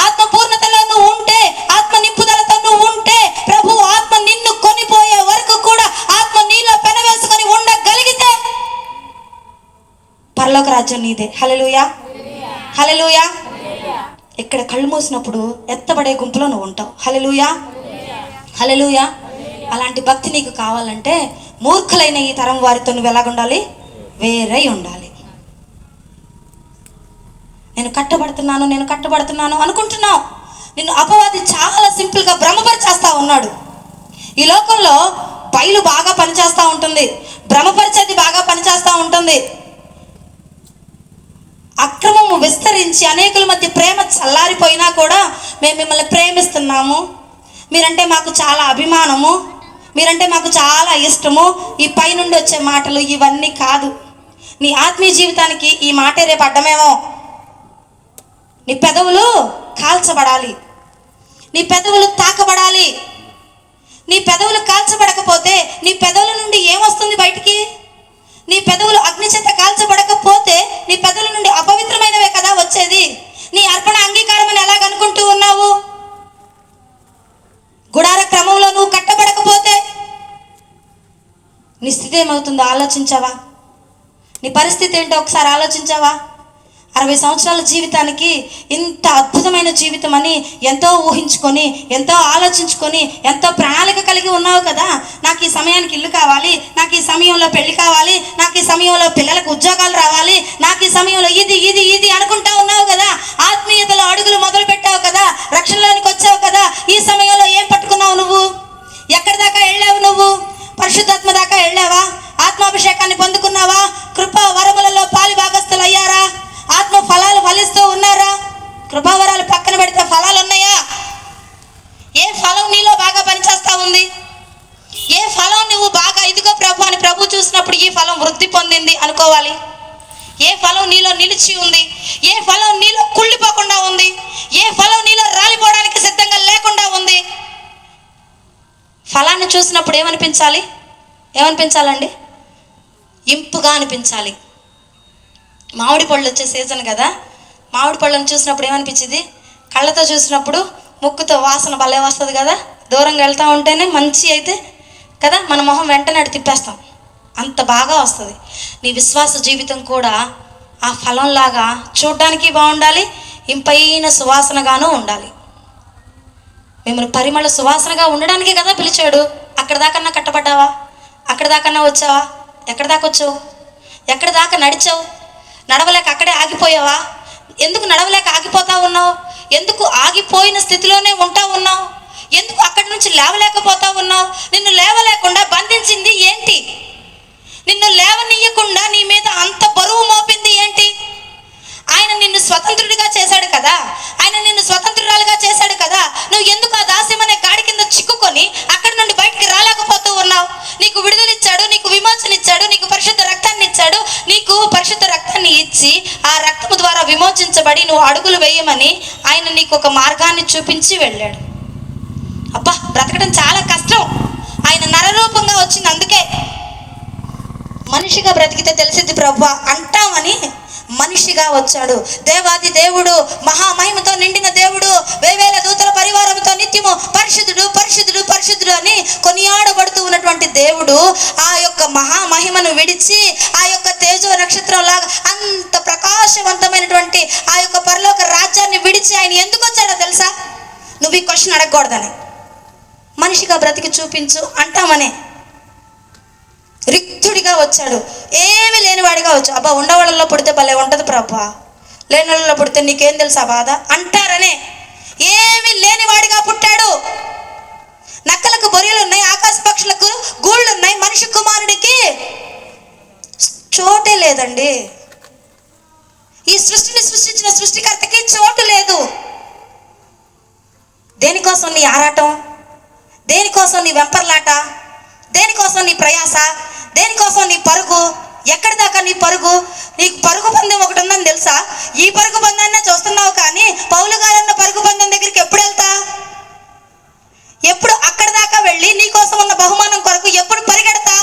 ఆత్మ పూర్ణతలో నువ్వు ఉంటే, ఆత్మ నింపుదలతో నువ్వు ఉంటే, ప్రభు ఆత్మ నిన్ను కొనిపోయే వరకు కూడా ఆత్మ నీలో పెనవేసుకొని ఉండగలిగితే పరలోక రాజ్యం నీదే. హల్లెలూయా, హల్లెలూయా. ఇక్కడ కళ్ళు మూసినప్పుడు ఎత్తబడే గుంపులో నువ్వు ఉంటావు. హల్లెలూయా, హల్లెలూయా. అలాంటి భక్తి నీకు కావాలంటే మూర్ఖులైన ఈ తరం వారితో నువ్వు ఎలాగుండాలి? వేరై ఉండాలి. నేను కట్టబడుతున్నాను అనుకుంటున్నావు. నిన్ను అపవాది చాలా సింపుల్గా భ్రమపరిచేస్తా ఉన్నాడు. ఈ లోకంలో పైలు బాగా పనిచేస్తూ ఉంటుంది, భ్రమపరిచేది బాగా పనిచేస్తూ ఉంటుంది. అక్రమము విస్తరించి అనేకుల మధ్య ప్రేమ చల్లారిపోయినా కూడా మేము మిమ్మల్ని ప్రేమిస్తున్నాము, మీరంటే మాకు చాలా అభిమానము, మీరంటే మాకు చాలా ఇష్టము, ఈ పైనుండి వచ్చే మాటలు ఇవన్నీ కాదు. నీ ఆత్మీయ జీవితానికి ఈ మాటే రేపు అడ్డమేమో. నీ పెదవులు కాల్చబడాలి, నీ పెదవులు తాకబడాలి. నీ పెదవులు కాల్చబడకపోతే నీ పెదవుల నుండి ఏమొస్తుంది బయటికి? నీ పెదవులు అగ్ని చేత కాల్చబడకపోతే నీ పెదవుల నుండి అపవిత్రమైనవే కదా వచ్చేది. నీ అర్పణ అంగీకారం అని ఎలాగనుకుంటూ ఉన్నావు? గుడార క్రమంలో నువ్వు కట్టబడకపోతే నీ స్థితి ఏమవుతుందో ఆలోచించావా? నీ పరిస్థితి ఏంటో ఒకసారి ఆలోచించావా? 60 సంవత్సరాల జీవితానికి ఇంత అద్భుతమైన జీవితం అని ఎంతో ఊహించుకొని, ఎంతో ఆలోచించుకొని, ఎంతో ప్రణాళిక కలిగి ఉన్నావు కదా. నాకు ఈ సమయానికి ఇల్లు కావాలి, నాకు ఈ సమయంలో పెళ్లి కావాలి, నాకు ఈ సమయంలో పిల్లలకు ఉద్యోగాలు రావాలి, నాకు ఈ సమయంలో ఇది ఇది ఇది అనుకుంటా ఉన్నావు కదా. ఆత్మీయతలో అడుగులు మొదలు పెట్టావు కదా, రక్షణలోనికి వచ్చావు కదా. ఈ సమయంలో ఏం పట్టుకున్నావు నువ్వు? ఎక్కడి దాకా వెళ్ళావు నువ్వు? పరిశుద్ధాత్మ దాకా వెళ్ళావా? ఆత్మాభిషేకాన్ని పొందుకున్నావా? కృపా వరములలో పాలి భాగస్థులు అయ్యారా? ఆత్మ ఫలాలు ఫలిస్తూ ఉన్నారా? కృపావరాలు పక్కన పెడితే ఫలాలు ఉన్నాయా? ఏ ఫలం నీలో బాగా పనిచేస్తా ఉంది? ఏ ఫలం నువ్వు బాగా ఇదిగో ప్రభు అని ప్రభు చూసినప్పుడు ఈ ఫలం వృద్ధి పొందింది అనుకోవాలి? ఏ ఫలం నీలో నిలిచి ఉంది? ఏ ఫలం నీలో కుళ్ళిపోకుండా ఉంది? ఏ ఫలం నీలో రాలిపోవడానికి సిద్ధంగా లేకుండా ఉంది? ఫలాన్ని చూసినప్పుడు ఏమనిపించాలండి? ఇంపుగా అనిపించాలి. మామిడి పళ్ళు వచ్చే సీజన్ కదా, మామిడి పళ్ళను చూసినప్పుడు ఏమనిపించింది? కళ్ళతో చూసినప్పుడు ముక్కుతో వాసన భలే వస్తుంది కదా, దూరంగా వెళ్తూ ఉంటేనే మంచి అయితే కదా మన మొహం వెంటనే అటు తిప్పేస్తాం, అంత బాగా వస్తుంది. నీ విశ్వాస జీవితం కూడా ఆ ఫలంలాగా చూడడానికి బాగుండాలి, ఇంపైన సువాసనగానూ ఉండాలి. మిమ్మల్ని పరిమళ సువాసనగా ఉండడానికే కదా పిలిచాడు. అక్కడ దాకన్నా కట్టబడ్డావా? అక్కడ దాకన్నా వచ్చావా? ఎక్కడి దాకా వచ్చావు? ఎక్కడి దాకా నడిచావు? నడవలేక అక్కడే ఆగిపోయావా? ఎందుకు నడవలేక ఆగిపోతా ఉన్నావు? ఎందుకు ఆగిపోయిన స్థితిలోనే ఉన్నావు? ఎందుకు అక్కడి నుంచి లేవలేకపోతా ఉన్నావు? నిన్ను లేవలేకుండా బంధించింది ఏంటి? నిన్ను లేవనీయకుండా నీ మీద అంత బరువు మోపింది ఏంటి? ఆయన నిన్ను స్వతంత్రుడిగా చేశాడు కదా, ఆయన నిన్ను స్వతంత్రురాలుగా చేశాడు కదా. నువ్వు ఎందుకు ఆ దాస్యం అనే గాడి కింద చిక్కుకొని అక్కడి నుండి బయటికి రాలేకపోతూ ఉన్నావు? నీకు విడుదలిచ్చాడు, నీకు విమోచన ఇచ్చాడు, నీకు పరిశుద్ధ రక్తాన్ని ఇచ్చాడు. నీకు పరిశుద్ధ రక్తాన్ని ఇచ్చి ఆ రక్తము ద్వారా విమోచించబడి నువ్వు అడుగులు వేయమని ఆయన నీకు ఒక మార్గాన్ని చూపించి వెళ్ళాడు. అబ్బా, బ్రతకడం చాలా కష్టం. ఆయన నరరూపంగా వచ్చింది, అందుకే మనిషిగా బ్రతికితే తెలిసింది ప్రభు అంటామని మనిషిగా వచ్చాడు. దేవాది దేవుడు, మహామహిమతో నిండిన దేవుడు, వేవేల దూతల పరివారంతో నిత్యము పరిశుద్ధుడు పరిశుద్ధుడు పరిశుద్ధుడు అని కొనియాడబడుతూ ఉన్నటువంటి దేవుడు ఆ యొక్క మహామహిమను విడిచి ఆ యొక్క తేజో నక్షత్రం లాగా అంత ప్రకాశవంతమైనటువంటి ఆ యొక్క పరలోక రాజ్యాన్ని విడిచి ఆయన ఎందుకు వచ్చాడో తెలుసా? నువ్వు ఈ క్వశ్చన్ అడగకూడదని. మనిషిగా బ్రతికి చూపించు అంటామనే రిక్తుడిగా వచ్చాడు, ఏమీ లేనివాడిగా వచ్చాడు. అబ్బా, ఉండవాళ్ళలో పుడితే భలే ఉంటుంది ప్రభా, లేని వాళ్ళలో పుడితే నీకేం తెలుసా బాధ అంటారనే ఏమీ లేనివాడిగా పుట్టాడు. నక్కలకు బొరియలు ఉన్నాయి, ఆకాశ పక్షులకు గూళ్ళు ఉన్నాయి, మనిషి కుమారుడికి చోటే లేదండి. ఈ సృష్టిని సృష్టించిన సృష్టికర్తకి చోటు లేదు. దేనికోసం నీ ఆరాటం? దేనికోసం నీ వెంపర్లాట? దేనికోసం నీ ప్రయాస? దేనికోసం నీ పరుగు? ఎక్కడి దాకా నీ పరుగు? నీకు పరుగు పందెం ఒకటి ఉందని తెలుసా? ఈ పరుగు పందాన్నే చూస్తున్నావు, కానీ పౌలు గారన్న పరుగు పందెం దగ్గరికి ఎప్పుడు వెళ్తా? ఎప్పుడు అక్కడి దాకా వెళ్ళి నీకోసం ఉన్న బహుమానం కొరకు ఎప్పుడు పరిగెడతా?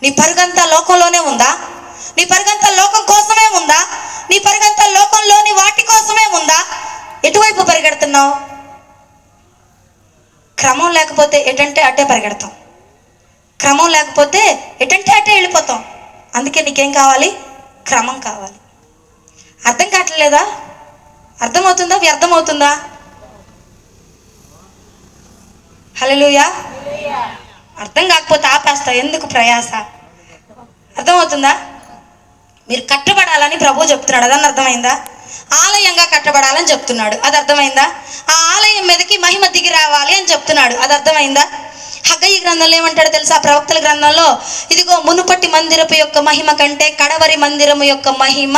నీ పరుగంతా లోకంలోనే ఉందా? నీ పరుగంతా లోకం కోసమే ఉందా? నీ పరుగంతా లోకంలోని వాటి కోసమే ఉందా? ఎటువైపు పరిగెడుతున్నావు? క్రమం లేకపోతే ఎటంటే అటే పరిగెడతాం, క్రమం లేకపోతే ఎటంటే అటే వెళ్ళిపోతాం. అందుకే నీకేం కావాలి? క్రమం కావాలి. అర్థం కావట్లేదా? అర్థమవుతుందా? వ్యర్థమవుతుందా? హల్లెలూయా. అర్థం కాకపోతే ఆపేస్తా, ఎందుకు ప్రయాస? అర్థమవుతుందా? మీరు కట్టబడాలని ప్రభు చెప్తున్నాడు, అదని అర్థమైందా? ఆలయంగా కట్టబడాలని చెప్తున్నాడు, అది అర్థమైందా? ఆ ఆలయం మీదకి మహిమ దిగి రావాలి అని చెప్తున్నాడు, అది అర్థమైందా? హగ్గయి గ్రంథంలో ఏమంటాడు తెలుసా? ప్రవక్తల గ్రంథంలో, ఇదిగో మునుపటి మందిరపు యొక్క మహిమ కంటే కడవరి మందిరము యొక్క మహిమ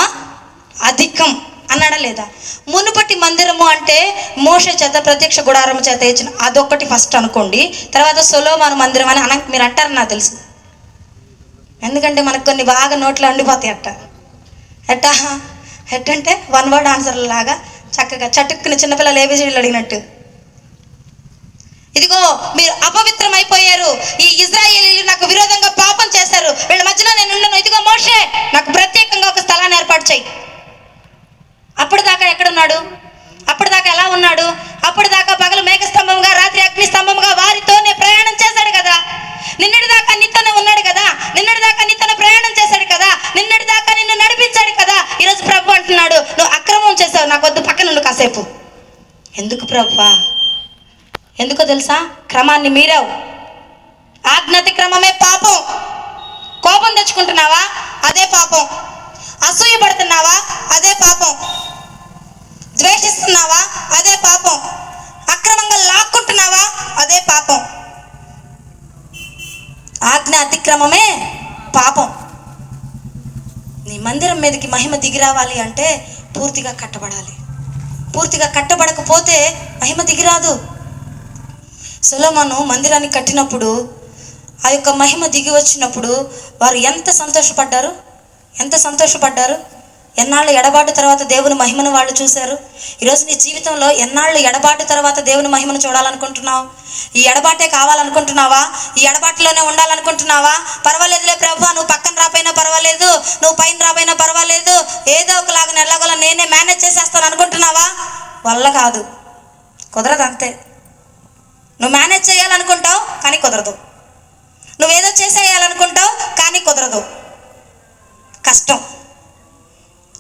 అధికం అన్నాడా లేదా? మునుపటి మందిరము అంటే మోషే చేత ప్రత్యక్ష గుడారము చేత ఇచ్చిన అదొక్కటి ఫస్ట్ అనుకోండి. తర్వాత సొలొమోను మందిరం అని మీరు అంటారు, నాకు తెలుసు. ఎందుకంటే మనకు కొన్ని బాగా నోట్లో ఉండిపోతాయి. ఎట్టంటే వన్ వర్డ్ ఆన్సర్ లాగా చక్కగా చటుక్కున చిన్నపిల్లలు ఏబిసిడీలు అడిగినట్టు. ఇదిగో మీరు అపవిత్రం అయిపోయారు, ఈ ఇజ్రాయేలీలు నాకు విరోధంగా పాపం చేశారు, వీళ్ళ మధ్యలో నేను ఉండను. ఇదిగో మోషే, నాకు ప్రత్యేకంగా ఒక స్థలాన్ని ఏర్పాటు చేయి. అప్పటిదాకా ఎక్కడున్నాడు? అప్పటిదాకా ఎలా ఉన్నాడు? అప్పటిదాకా పగలు మేఘస్తంభంగా, రాత్రి అగ్ని స్తంభంగా వారితోనే ప్రయాణం చేశాడు కదా. నిన్నటి దాకా నీతోనే ఉన్నాడు కదా, నిన్నటి దాకా నీతోనే ప్రయాణం చేశాడు కదా, నిన్నటి దాకా నిన్ను నడిపించాడు కదా. ఈరోజు ప్రభు అంటున్నాడు, నువ్వు అక్రమం చేసావు, నాకు వద్దు, పక్కన నుండి కాసేపు. ఎందుకు ప్రభువా? ఎందుకో తెలుసా? క్రమాన్ని మీరావు. ఆజ్ఞాతి క్రమమే పాపం. కోపం తెచ్చుకుంటున్నావా? అదే పాపం. అసూయ పడుతున్నావా? అదే పాపం. ద్వేషిస్తున్నావా? అదే పాపం. అక్రమంగా లాక్కుంటున్నావా? అదే పాపం. ఆజ్ఞ అతిక్రమమే పాపం. నీ మందిరం మీదకి మహిమ దిగి రావాలి అంటే పూర్తిగా కట్టబడాలి. పూర్తిగా కట్టబడకపోతే మహిమ దిగిరాదు. సొలొమోను మందిరాన్ని కట్టినప్పుడు, ఆ యొక్క మహిమ దిగి వచ్చినప్పుడు వారు ఎంత సంతోషపడ్డారు, ఎంత సంతోషపడ్డారు. ఎన్నాళ్ళు ఎడబాటు తర్వాత దేవుని మహిమను వాళ్ళు చూశారు. ఈరోజు నీ జీవితంలో ఎన్నాళ్ళు ఎడబాటు తర్వాత దేవుని మహిమను చూడాలనుకుంటున్నావు? ఈ ఎడబాటే కావాలనుకుంటున్నావా? ఈ ఎడబాటులోనే ఉండాలనుకుంటున్నావా? పర్వాలేదులే ప్రభు, నువ్వు పక్కన రాపోయినా పర్వాలేదు, నువ్వు పైన రాపోయినా పర్వాలేదు, ఏదో ఒకలాగా ఎలాగోలా నేనే మేనేజ్ చేసేస్తాను అనుకుంటున్నావా? వల్ల కాదు, కుదరదు, అంతే. నువ్వు మేనేజ్ చేయాలనుకుంటావు కానీ కుదరదు. నువ్వేదో చేసేయాలనుకుంటావు కానీ కుదరదు. కష్టం.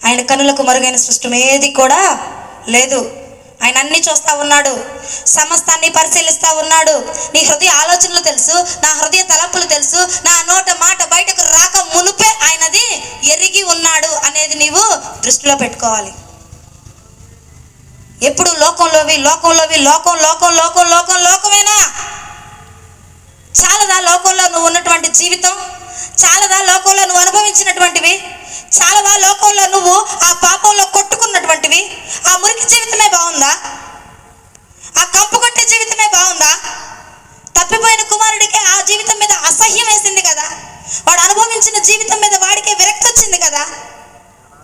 ఆయన కనులకు మరుగైన సృష్టి ఏది కూడా లేదు. ఆయన అన్ని చూస్తూ ఉన్నాడు, సమస్తాన్ని పరిశీలిస్తూ ఉన్నాడు. నీ హృదయ ఆలోచనలు తెలుసు, నా హృదయ తలంపులు తెలుసు, నా నోట మాట బయటకు రాక మునుపే ఆయనది ఎరిగి ఉన్నాడు అనేది నీవు దృష్టిలో పెట్టుకోవాలి. ఎప్పుడు లోకంలోవి లోకంలోవి లోకం లోకం లోకం లోకం లోకమేనా? చాలదా లోకంలో నువ్వు ఉన్నటువంటి జీవితం? చాలదా లోకంలో నువ్వు అనుభవించినటువంటివి? చాలదా లోకంలో నువ్వు ఆ పాపంలో కొట్టుకున్నటువంటివి? ఆ మురికి జీవితమే బాగుందా? ఆ కంపు కొట్టే జీవితమే బాగుందా? తప్పిపోయిన కుమారుడికి ఆ జీవితం మీద అసహ్యం వేసింది కదా, వాడు అనుభవించిన జీవితం మీద వాడికే విరక్తి వచ్చింది కదా.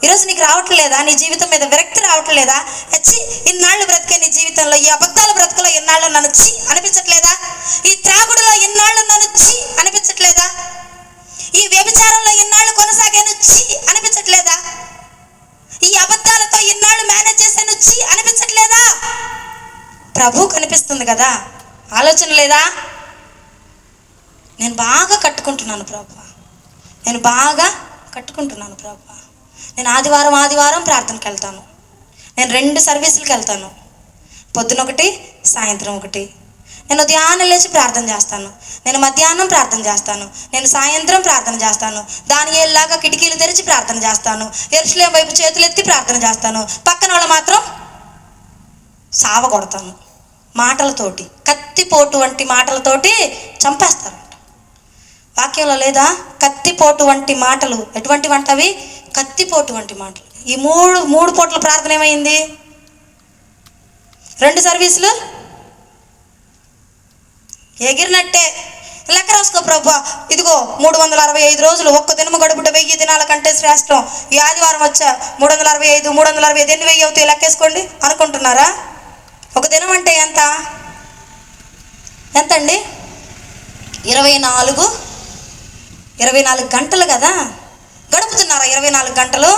ఈరోజు నీకు రావట్లేదా? నీ జీవితం మీద విరక్తి రావట్లేదా? వచ్చి ఇన్నాళ్ళు బ్రతికే నీ జీవితంలో, ఈ అబద్ధాల బ్రతుకులో ఇన్నాళ్ళు నన్ను చి అనిపించట్లేదా? ఈ త్రాగుడులో ఇన్నాళ్ళు నన్ను చి అనిపించట్లేదా? ఈ వ్యభిచారంలో ఇన్నాళ్ళు కొనసాగాను చి అనిపించట్లేదా? ఈ అబద్ధాలతో ఇన్నాళ్ళు మేనేజ్ చేశాను చి అనిపించట్లేదా? ప్రభు కనిపిస్తుంది కదా, ఆలోచన లేదా? నేను బాగా కట్టుకుంటున్నాను ప్రభు, నేను బాగా కట్టుకుంటున్నాను ప్రభు. నేను ఆదివారం ప్రార్థనకి వెళ్తాను. నేను 2 సర్వీసులకు వెళ్తాను, పొద్దున ఒకటి, సాయంత్రం ఒకటి. నేను ఉదయాన్నే లేచి ప్రార్థన చేస్తాను, నేను మధ్యాహ్నం ప్రార్థన చేస్తాను, నేను సాయంత్రం ప్రార్థన చేస్తాను. దానియేలులాగా కిటికీలు తెరిచి ప్రార్థన చేస్తాను, యెరూషలేము వైపు చేతులెత్తి ప్రార్థన చేస్తాను. పక్కన వాళ్ళు మాత్రం సావ కొడతాను మాటలతోటి, కత్తిపోటు వంటి మాటలతోటి చంపేస్తారంట. వాక్యంలో లేదా? కత్తిపోటు వంటి మాటలు. ఎటువంటి వంటవి? కత్తిపోటు వంటి మాటలు. ఈ మూడు పూట్ల ప్రార్థన ఏమైంది? 2 సర్వీసులు ఎగిరినట్టే. లెక్క రాసుకో ప్రభా, ఇదిగో 365 రోజులు, ఒక్క దినము గడుపుట 1000 దినాల కంటే శ్రేష్టం. ఈ ఆదివారం వచ్చా 365 ఎన్ని 1000 అవుతాయి లెక్కేసుకోండి అనుకుంటున్నారా? ఒక దినం అంటే ఎంత అండి? 24 గంటలు కదా గడుపుతున్నారా? 24 గంటలు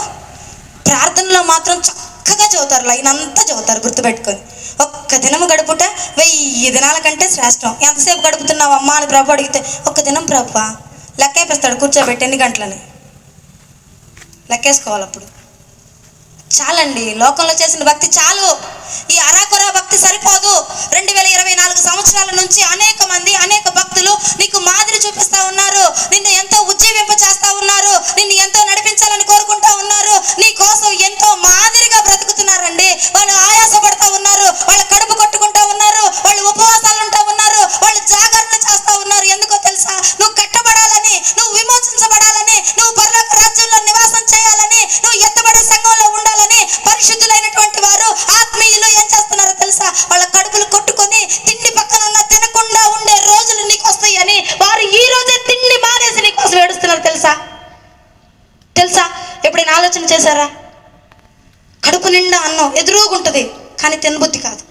ప్రార్థనలో మాత్రం చక్కగా చదువుతారు, లైన్ అంతా చదువుతారు. గుర్తుపెట్టుకొని, ఒక్క దినం గడుపుట 1000 దినాల కంటే శ్రేష్టం. ఎంతసేపు గడుపుతున్నావు అమ్మా అని ప్రభు అడిగితే, ఒక్క దినం ప్రభు లెక్కేపిస్తాడు, కూర్చోబెట్టి ఎన్ని గంటలని లెక్కేసుకోవాలి. అప్పుడు చాలండి, లోకంలో చేసిన భక్తి చాలు. ఈ అరాకొరా భక్తి సరిపోదు. 2024 సంవత్సరాల నుంచి అనేక మంది, అనేక భక్తులు నీకు మాదిరి చూపిస్తా ఉన్నారు, నిన్ను ఎంతో ఉజ్జీవింప చేస్తా ఉన్నారు, నిన్ను ఎంతో నడిపించాలని కోరుకుంటా ఉన్నారు, నీ కోసం ఎంతో మాదిరిగా బ్రతుకుతున్నారండి. వాళ్ళు ఆయాసపడతా ఉన్నారు, వాళ్ళు కడుపు కొట్టుకుంటా ఉన్నారు, వాళ్ళు ఉపవాసాలు ఉంటా ఉన్నారు, వాళ్ళు జాగరణ చేస్తా ఉన్నారు. ఎందుకో తెలుసా? నువ్వు కట్టబడాలని, నువ్వు విమోచించబడాలని, నువ్వు పరలోక రాజ్యంలో నివాసం చేయాలని, నువ్వు ఎత్తబడే సంఘంలో ఉండాలని పరిశుద్ధులైనటువంటి వారు, ఆత్మీయులు ఏం చేస్తున్నారో తెలుసా? వాళ్ళ కడుపులు కొట్టుకొని తిండి పక్కన ఉన్న తినకుండా ఉండే రోజులు నీకు వస్తాయని వారు ఈ రోజే తిండి మానేసి నీకోసం ఏడుస్తున్నారు. తెలుసా? ఎప్పుడైనా ఆలోచన చేశారా? కడుపు నిండా అన్నం ఎదురుగుంటుంది కానీ తినబుద్ధి కాదు.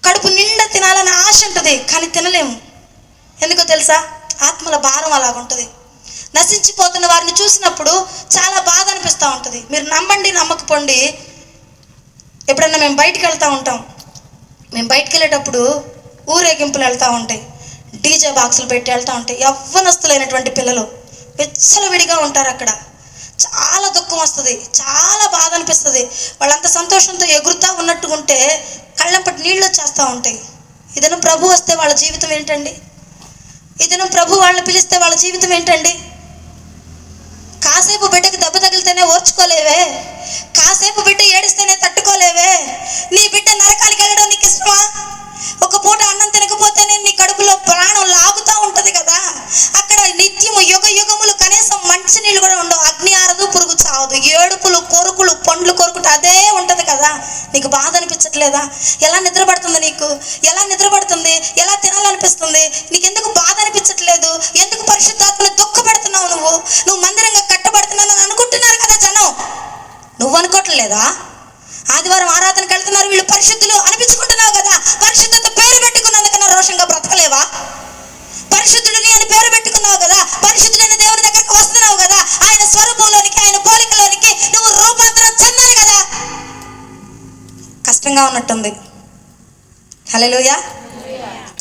కడుపు నిండా తినాలని ఆశ ఉంటుంది కానీ తినలేము. ఎందుకో తెలుసా? ఆత్మల భారం అలాగుంటుంది. నశించిపోతున్న వారిని చూసినప్పుడు చాలా బాధ అనిపిస్తూ ఉంటుంది. మీరు నమ్మండి నమ్మకపోండి, ఎప్పుడన్నా మేము బయటికి వెళ్తూ ఉంటాం, మేము బయటికి వెళ్ళేటప్పుడు ఊరేగింపులు వెళ్తూ ఉంటాయి, డీజే బాక్సులు పెట్టి వెళ్తూ ఉంటాయి. యవ్వనస్తులైనటువంటి పిల్లలు విచ్చలవిడిగా ఉంటారు. అక్కడ చాలా దుఃఖం వస్తుంది, చాలా బాధ అనిపిస్తుంది. వాళ్ళంత సంతోషంతో ఎగురుతూ ఉన్నట్టుగా ఉంటే కళ్ళంపటి నీళ్ళు వచ్చేస్తూ ఉంటాయి. ఇదను ప్రభు వస్తే వాళ్ళ జీవితం ఏంటండి? ఇదను ప్రభు వాళ్ళని పిలిస్తే వాళ్ళ జీవితం ఏంటండి? కాసేపు బిడ్డకి దెబ్బ తగిలితేనే ఓర్చుకోలేవే, కాసేపు బిడ్డ ఏడిస్తేనే తట్టుకోలేవే. నీ బిడ్డ నరకానికి వెళ్ళడం నీకు ఇష్టమా? ఒక పూట అన్నం తినకపోతేనే నీ కడుపులో ప్రాణం లాగుతూ ఉంటుంది కదా. అక్కడ నిత్యము యుగ యుగములు కనీసం మంచినీళ్ళు కూడా ఉండవు, అగ్ని ఆరదు, పురుగు చావదు, ఏడుపులు, కొరుకులు, పండ్లు కొరుకుట అదే ఉంటుంది కదా. నీకు బాధ అనిపించట్లేదా? ఎలా నిద్రపడుతుంది నీకు? ఎలా నిద్రపడుతుంది? ఎలా తినాలనిపిస్తుంది? నీకెందుకు బాధ అనిపించట్లేదు? ఎందుకు పరిశుద్ధాత్మను దుఃఖపెడుతున్నావు? నువ్వు మందిరంగా కట్టబడుతున్నానని అనుకుంటున్నారు కదా జనం, నువ్వు అనుకోవట్లేదా? ఆదివారం ఆరాధనకి వెళ్తున్నారు, వీళ్ళు పరిశుద్ధులు అనిపించుకుంటున్నావు కదా. పరిశుద్ధత పేరు పెట్టుకున్నందుకన్నా రోషంగా బ్రతకలేవా? పరిశుద్ధుడిని అని పేరు పెట్టుకున్నావు కదా, పరిశుద్ధుడైన దేవుని దగ్గరకు వస్తున్నావు కదా, ఆయన స్వరూపంలోనికి, ఆయన పోలికలోనికి నువ్వు రూపాంతరం చెందాలి కదా. కష్టంగా ఉన్నట్టుంది. హల్లెలూయా.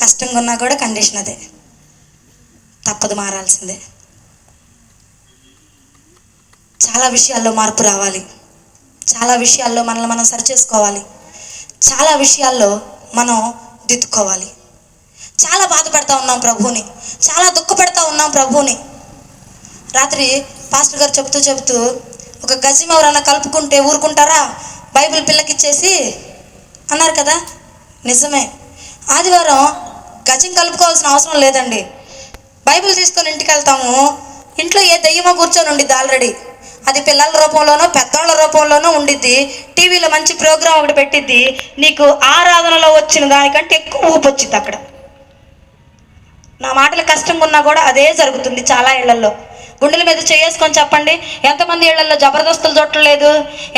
కష్టంగా ఉన్నా కూడా కండిషన్ అదే, తప్పదు, మారాల్సిందే. చాలా విషయాల్లో మార్పు రావాలి, చాలా విషయాల్లో మనల్ని మనం సరిచేసుకోవాలి, చాలా విషయాల్లో మనం దిద్దుకోవాలి. చాలా బాధపడతా ఉన్నాం ప్రభువుని, చాలా దుఃఖపెడతా ఉన్నాం ప్రభువుని. రాత్రి పాస్టర్ గారు చెబుతూ ఒక గజం ఎవరన్నా కలుపుకుంటే ఊరుకుంటారా? బైబిల్ పిల్లకిచ్చేసి అన్నారు కదా, నిజమే. ఆదివారం గజం కలుపుకోవాల్సిన అవసరం లేదండి. బైబిల్ తీసుకొని ఇంటికి వెళ్తాము, ఇంట్లో ఏ దెయ్యమో కూర్చొని ఉండిద్ది ఆల్రెడీ. అది పిల్లల రూపంలోనో పెద్దవాళ్ళ రూపంలోనో ఉండిద్ది. టీవీలో మంచి ప్రోగ్రాం ఒకటి పెట్టిద్ది, నీకు ఆరాధనలో వచ్చిన దానికంటే ఎక్కువ ఊపు వచ్చింది అక్కడ. నా మాటలు కష్టంగా ఉన్నా కూడా అదే జరుగుతుంది చాలా ఇళ్లల్లో. గుండెల మీద చేసుకొని చెప్పండి, ఎంతమంది ఇళ్లల్లో జబర్దస్తులు చూడట్లేదు,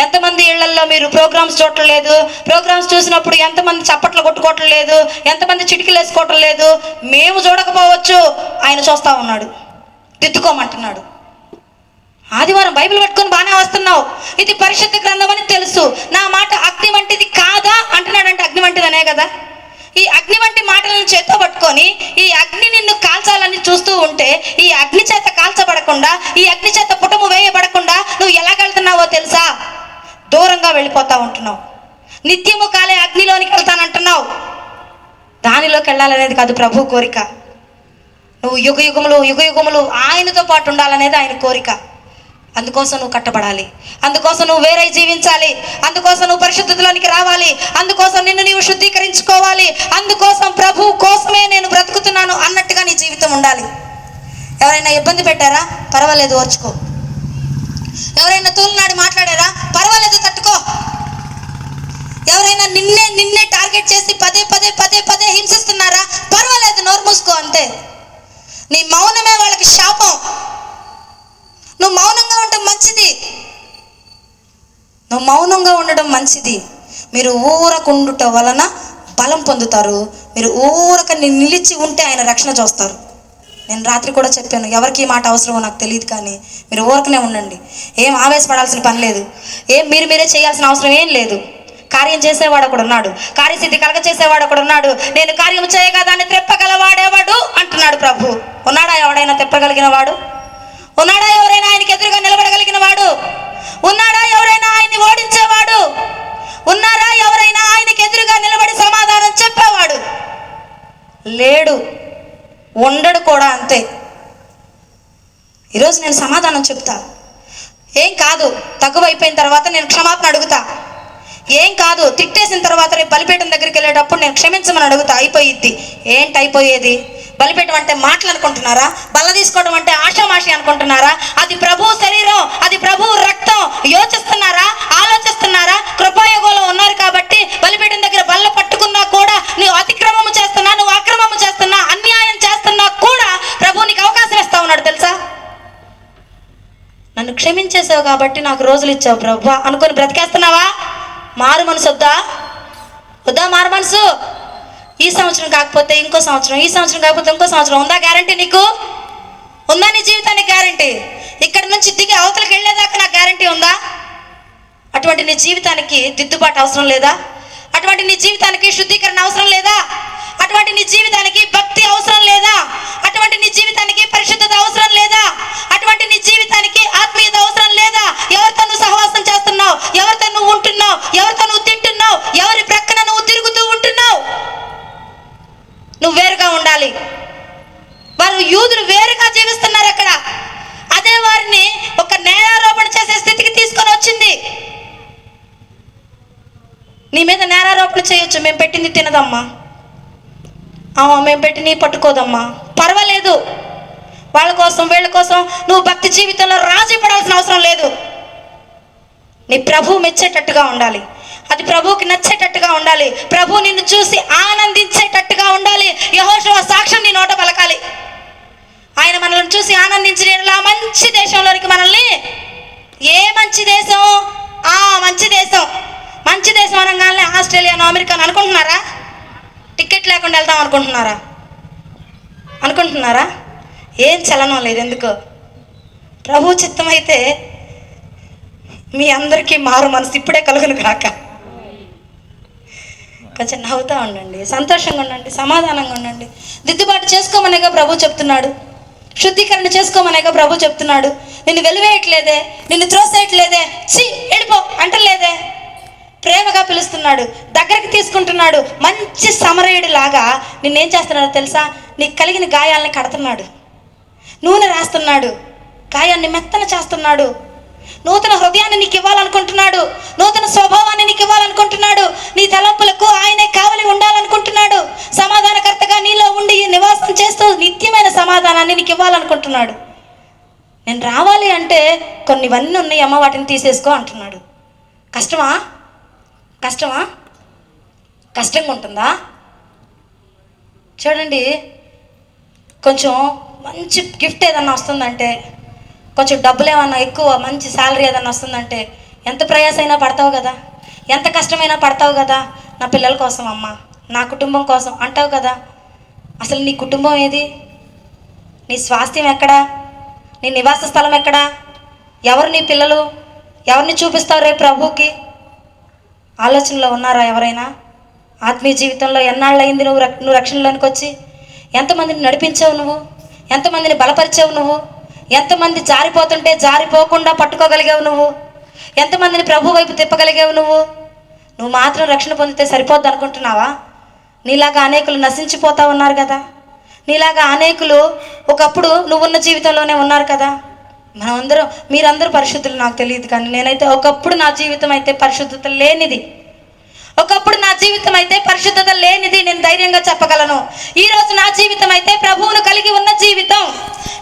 ఎంతమంది ఇళ్లల్లో మీరు ప్రోగ్రామ్స్ చూడట్లేదు, ప్రోగ్రామ్స్ చూసినప్పుడు ఎంతమంది చప్పట్లు కొట్టుకోవట్లేదు, ఎంతమంది చిటికలు వేసుకోవటం లేదు. మేము చూడకపోవచ్చు, ఆయన చూస్తూ ఉన్నాడు, దిద్దుకోమంటున్నాడు. ఆదివారం బైబిల్ పట్టుకొని బాగానే వస్తున్నావు, ఇది పరిశుద్ధ గ్రంథం అని తెలుసు, నా మాట అగ్ని వంటిది కాదా అంటున్నాడంటే అగ్ని వంటిదనే కదా. ఈ అగ్ని వంటి మాటలను చేత్తో పట్టుకొని ఈ అగ్ని నిన్ను కాల్చాలని చూస్తూ ఉంటే, ఈ అగ్ని చేత కాల్చబడకుండా, ఈ అగ్ని చేత పుటము వేయబడకుండా నువ్వు ఎలాగెళ్తున్నావో తెలుసా? దూరంగా వెళ్ళిపోతా ఉంటున్నావు. నిత్యము కాలే అగ్నిలోనికి వెళ్తానంటున్నావు. దానిలోకి వెళ్ళాలనేది కాదు ప్రభు కోరిక. నువ్వు యుగ యుగములు ఆయనతో పాటు ఉండాలనేది ఆయన కోరిక. అందుకోసం నువ్వు కట్టబడాలి, అందుకోసం నువ్వు వేరే జీవించాలి, అందుకోసం నువ్వు పరిశుద్ధతలోనికి రావాలి, అందుకోసం నిన్ను నీవు శుద్ధీకరించుకోవాలి, అందుకోసం ప్రభు కోసమే నేను బ్రతుకుతున్నాను అన్నట్టుగా నీ జీవితం ఉండాలి. ఎవరైనా ఇబ్బంది పెట్టారా? పర్వాలేదు, ఓర్చుకో. ఎవరైనా తూలినాడి మాట్లాడారా? పర్వాలేదు, తట్టుకో. ఎవరైనా నిన్నే టార్గెట్ చేసి పదే హింసిస్తున్నారా? పర్వాలేదు, నోరు మూసుకో, అంతే. నీ మౌనమే వాళ్ళకి శాపం. నువ్వు మౌనంగా ఉండడం మంచిది, నువ్వు మౌనంగా ఉండడం మంచిది. మీరు ఊరకుండుట వలన బలం పొందుతారు. మీరు ఊరకని నిలిచి ఉంటే ఆయన రక్షణ చూస్తారు. నేను రాత్రి కూడా చెప్పాను, ఎవరికి ఈ మాట అవసరమో నాకు తెలియదు, కానీ మీరు ఊరకనే ఉండండి. ఏం ఆవేశపడాల్సిన పని లేదు, ఏం మీరే చేయాల్సిన అవసరం ఏం లేదు. కార్యం చేసేవాడు ఒకడు ఉన్నాడు, కార్యసిద్ధి కలగ చేసేవాడు ఒకడు ఉన్నాడు. నేను కార్యం చేయగా దాన్ని త్రెప్పగలవాడేవాడు అంటున్నాడు ప్రభు. ఉన్నాడా ఎవడైనా తెప్పగలిగిన వాడు? ఉన్నాడా ఎవరైనా ఆయనకి ఎదురుగా నిలబడగలిగిన వాడు? ఉన్నాడా ఎవరైనా ఆయన్ని ఓడించేవాడు? ఉన్నారా ఎవరైనా ఆయనకి ఎదురుగా నిలబడి సమాధానం చెప్పేవాడు? లేడు, ఉండడు కూడా, అంతే. ఈరోజు నేను సమాధానం చెప్తా. ఏం కాదు, తగ్గువైపోయిన తర్వాత నేను క్షమాపణ అడుగుతా. ఏం కాదు, తిట్టేసిన తర్వాత రేపు బలిపీఠం దగ్గరికి వెళ్ళేటప్పుడు నేను క్షమించమని అడుగుతా, అయిపోయిద్ది. ఏంటి అయిపోయేది? బలిపీఠం అంటే మాటలు అనుకుంటున్నారా? బల్ల తీసుకోవడం అంటే ఆషామాషి అనుకుంటున్నారా? అది ప్రభు శరీరం, అది ప్రభు రక్తం. యోచిస్తున్నారా? ఆలోచిస్తున్నారా? కృపాయోగంలో ఉన్నారు కాబట్టి బలిపీఠం దగ్గర బల్ల పట్టుకున్నా కూడా నువ్వు అతిక్రమము చేస్తున్నా, నువ్వు అక్రమము చేస్తున్నా, అన్యాయం చేస్తున్నా కూడా ప్రభు నీకు అవకాశం ఇస్తా ఉన్నాడు తెలుసా. నన్ను క్షమించేసావు కాబట్టి నాకు రోజులు ఇచ్చావు ప్రభు అనుకొని బ్రతికేస్తున్నావా? మారు మనసు వద్దా? మారు మనసు. ఈ సంవత్సరం కాకపోతే ఇంకో సంవత్సరం, ఈ సంవత్సరం కాకపోతే ఇంకో సంవత్సరం. ఉందా గ్యారంటీ నీకు? ఉందా నీ జీవితానికి గ్యారంటీ? ఇక్కడ నుంచి దిగి అవతలకి వెళ్ళేదాకా నాకు గ్యారంటీ ఉందా? అటువంటి నీ జీవితానికి దిద్దుబాటు అవసరం లేదా? అటువంటి నీ జీవితానికి శుద్ధీకరణ అవసరం లేదా? అటువంటి నీ జీవితానికి భక్తి అవసరం లేదా? అటువంటి నీ జీవితానికి పరిశుద్ధత అవసరం లేదా? అటువంటి నీ జీవితానికి ఆత్మీయత అవసరం లేదా? ఎవరితో నువ్వు సహవాసం చేస్తున్నావు? ఎవరితో నువ్వు ఉంటున్నావు? ఎవరితో నువ్వు తింటున్నావు? ఎవరి ప్రక్కన నువ్వు తిరుగుతూ ఉంటున్నావు? నువ్వు వేరుగా ఉండాలి. వారు యూదులు వేరుగా జీవిస్తున్నారు అక్కడ. అదే వారిని ఒక నేరారోపణ చేసే స్థితికి తీసుకొని వచ్చింది. నీ మీద నేరారోపణ చేయొచ్చు, మేము పెట్టింది తినదమ్మా, మేము పెట్టినవి పట్టుకోదమ్మా, పర్వాలేదు. వాళ్ళ కోసం వీళ్ళ కోసం నువ్వు భక్తి జీవితంలో రాజీ పడాల్సిన అవసరం లేదు. నీ ప్రభు మెచ్చేటట్టుగా ఉండాలి, అది ప్రభువుకి నచ్చేటట్టుగా ఉండాలి, ప్రభు నిన్ను చూసి ఆనందించేటట్టుగా ఉండాలి. యెహోషువ సాక్ష్యం నీ నోట పలకాలి. ఆయన మనల్ని చూసి ఆనందించి నేను మంచి దేశంలోనికి మనల్ని, ఏ మంచి దేశం? మంచి దేశం. మంచి దేశం అనగానే ఆస్ట్రేలియాను అమెరికాను అనుకుంటున్నారా? టికెట్ లేకుండా వెళ్దాం అనుకుంటున్నారా? ఏం చలనం లేదు. ఎందుకో ప్రభు చిత్తం అయితే మీ అందరికీ మారు మనసు ఇప్పుడే కలుగును కాక. కొంచెం నవ్వుతూ ఉండండి, సంతోషంగా ఉండండి, సమాధానంగా ఉండండి. దిద్దుబాటు చేసుకోమనేగా ప్రభు చెప్తున్నాడు, శుద్ధీకరణ చేసుకోమనేగా ప్రభు చెప్తున్నాడు. నిన్ను వెలివేయట్లేదే, నిన్ను త్రోసేయట్లేదే, వెళ్ళిపో అంటలేదే. ప్రేమగా పిలుస్తున్నాడు, దగ్గరికి తీసుకుంటున్నాడు. మంచి సమరయుడి లాగా నిన్నేం చేస్తున్నాడు తెలుసా? నీకు కలిగిన గాయాలని కడుతున్నాడు, నూనె రాస్తున్నాడు, గాయాన్ని మెత్తన చేస్తున్నాడు. నూతన హృదయాన్ని నీకు ఇవ్వాలనుకుంటున్నాడు. నూతన స్వభావాన్ని నీకు ఇవ్వాలనుకుంటున్నాడు. నీ తలంపులకు ఆయనే కావలి ఉండాలనుకుంటున్నాడు. సమాధానకర్తగా నీలో ఉండి నివాసం చేస్తూ నిత్యమైన సమాధానాన్ని నీకు ఇవ్వాలనుకుంటున్నాడు. నేను రావాలి అంటే కొన్నివన్నీ ఉన్నాయి అమ్మ, వాటిని తీసేసుకో అంటున్నాడు. కష్టమా? కష్టంగా ఉంటుందా? చూడండి, కొంచెం మంచి గిఫ్ట్ ఏదన్నా వస్తుందంటే, కొంచెం డబ్బులు ఏమన్నా ఎక్కువ మంచి శాలరీ ఏదన్నా వస్తుందంటే ఎంత ప్రయాసైనా పడతావు కదా, ఎంత కష్టమైనా పడతావు కదా. నా పిల్లల కోసం అమ్మ, నా కుటుంబం కోసం అంటావు కదా. అసలు నీ కుటుంబం ఏది? నీ స్వాస్థ్యం ఎక్కడా? నీ నివాస స్థలం ఎక్కడా? ఎవరు నీ పిల్లలు? ఎవరిని చూపిస్తావు రేపు ప్రభువుకి? ఆలోచనలో ఉన్నారా ఎవరైనా? ఆత్మీయ జీవితంలో ఎన్నాళ్ళయింది నువ్వు రక్షణలోనికి వచ్చి? ఎంతమందిని నడిపించావు నువ్వు? ఎంతమందిని బలపరిచావు నువ్వు? ఎంతమంది జారిపోతుంటే జారిపోకుండా పట్టుకోగలిగావు నువ్వు? ఎంతమందిని ప్రభు వైపు తిప్పగలిగావు నువ్వు? నువ్వు మాత్రం రక్షణ పొందితే సరిపోద్ది అనుకుంటున్నావా? నీలాగా అనేకులు నశించిపోతా ఉన్నారు కదా. నీలాగా అనేకులు ఒకప్పుడు నువ్వున్న జీవితంలోనే ఉన్నారు కదా. మీరందరూ పరిశుద్ధులు నాకు తెలియదు, కానీ నేనైతే ఒకప్పుడు నా జీవితం అయితే పరిశుద్ధత లేనిది. నేను ధైర్యంగా చెప్పగలను. ఈరోజు నా జీవితం అయితే ప్రభువును కలిగి ఉన్న జీవితం.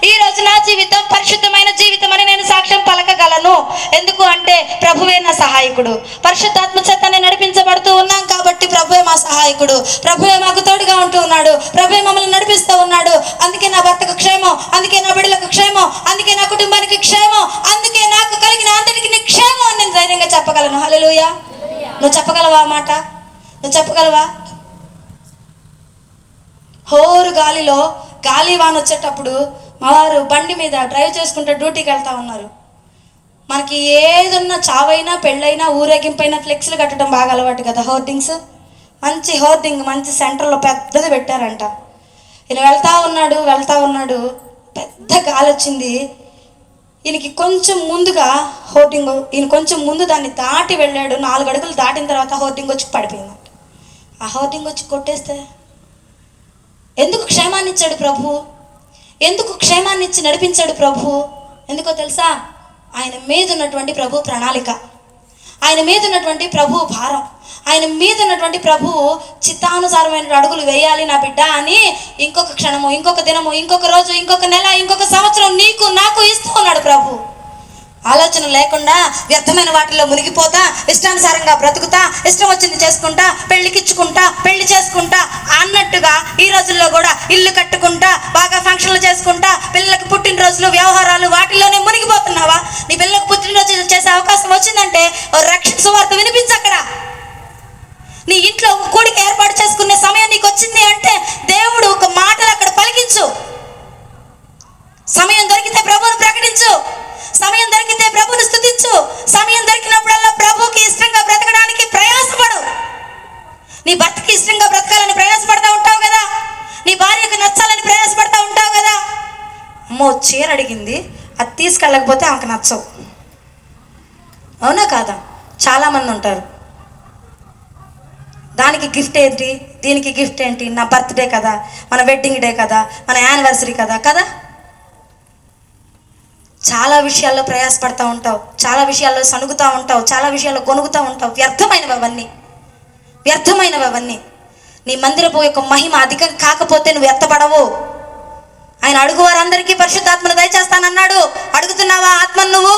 ఈరోజు నా జీవితం పరిశుద్ధమైన జీవితం అని నేను సాక్ష్యం పలకగలను. ఎందుకు అంటే ప్రభువే నా సహాయకుడు. పరిశుద్ధాత్మ చేతనే నడిపించబడుతూ ఉన్నాం కాబట్టి ప్రభువే మా సహాయకుడు. ప్రభువే మాకు తోడుగా ఉంటూ ఉన్నాడు. ప్రభువే మమ్మల్ని నడిపిస్తూ ఉన్నాడు. అందుకే నా భర్తకు క్షేమం, అందుకే నా బిడ్డలకు క్షేమం, అందుకే నా కుటుంబానికి క్షేమం, అందుకే నాకు కలిగిన అందరికీ క్షేమం అని నేను ధైర్యంగా చెప్పగలను. హల్లెలూయా. నువ్వు చెప్పగలవా మాట? నువ్వు చెప్పగలవా? హోరు గాలి వాన వచ్చేటప్పుడు మా వారు బండి మీద డ్రైవ్ చేసుకుంటూ డ్యూటీకి వెళ్తా ఉన్నారు. మనకి ఏదన్నా చావైనా పెళ్ళైనా ఊరేగింపైనా ఫ్లెక్స్లు కట్టడం బాగా అలవాటు కదా. హోర్డింగ్స్, మంచి హోర్డింగ్ మంచి సెంటర్లో పెద్దది పెట్టారంట. ఈయన వెళ్తా ఉన్నాడు, పెద్ద గాలి వచ్చింది. ఈయనకి కొంచెం ముందుగా ఈయన కొంచెం ముందు దాన్ని దాటి వెళ్ళాడు. 4 అడుగులు దాటిన తర్వాత హోర్డింగ్ వచ్చి పడిపోయిందంట. ఆ హోర్డింగ్ వచ్చి కొట్టేస్తే ఎందుకు క్షేమాన్ని ఇచ్చాడు ప్రభు? ఎందుకు క్షేమాన్ని ఇచ్చి నడిపించాడు ప్రభు? ఎందుకో తెలుసా? ఆయన మీద ఉన్నటువంటి ప్రభు ప్రణాళిక, ఆయన మీద ఉన్నటువంటి ప్రభు భారం, ఆయన మీద ఉన్నటువంటి ప్రభువు చిత్తానుసారమైన అడుగులు వేయాలి నా బిడ్డ అని ఇంకొక క్షణము, ఇంకొక దినము, ఇంకొక రోజు, ఇంకొక నెల, ఇంకొక సంవత్సరం నీకు నాకు ఇస్తూ ఉన్నాడు ప్రభు. ఆలోచన లేకుండా వ్యర్థమైన వాటిల్లో మునిగిపోతా, ఇష్టానుసారంగా బ్రతుకుతా, ఇష్టం వచ్చింది చేసుకుంటా, పెళ్లికిచ్చుకుంటా, పెళ్లి చేసుకుంటా అన్నట్టుగా ఈ రోజుల్లో కూడా ఇల్లు కట్టుకుంటా, బాగా ఫంక్షన్లు చేసుకుంటా, పిల్లలకు పుట్టినరోజులు, వ్యవహారాలు వాటిల్లోనే మునిగిపోతున్నావా? నీ పిల్లలకు పుట్టినరోజు చేసే అవకాశం వచ్చిందంటే రక్షణ సువార్త వినిపించక్కడ. నీ ఇంట్లో కూడిక ఏర్పాటు చేసుకునే సమయం నీకు వచ్చింది అంటే దేవుడు ఒక మాటలు అక్కడ పలికించు. సమయం దొరికితే ప్రభువును ప్రకటించు. సమయం దొరికితే ప్రభువును స్తుతించు. సమయం దొరికినప్పుడల్లా ప్రభువుకి ఇష్టంగా బ్రతకడానికి ప్రయాసపడు. నీ భర్తకి ఇష్టంగా బ్రతకాలని ప్రయాసపడతా ఉంటావు కదా. నీ భార్యకు నచ్చాలని ప్రయాసపడతా ఉంటావు కదా. అమ్మో చీర అడిగింది, అది తీసుకెళ్ళకపోతే ఆమెకు నచ్చవు. అవునా కాదా? చాలామంది ఉంటారు. దానికి గిఫ్ట్ ఏంటి, దీనికి గిఫ్ట్ ఏంటి, నా బర్త్డే కదా, మన వెడ్డింగ్ డే కదా, మన యానివర్సరీ కదా. చాలా విషయాల్లో ప్రయాసపడతా ఉంటావు, చాలా విషయాల్లో సణుగుతూ ఉంటావు, చాలా విషయాల్లో కొనుగుతూ ఉంటావు. వ్యర్థమైనవి అవన్నీ. నీ మందిరపు యొక్క మహిమ అధికం కాకపోతే నువ్వు ఎత్తపడవు. ఆయన అడుగు వారందరికీ పరిశుద్ధాత్మను దయచేస్తానన్నాడు. అడుగుతున్నావా ఆత్మను నువ్వు?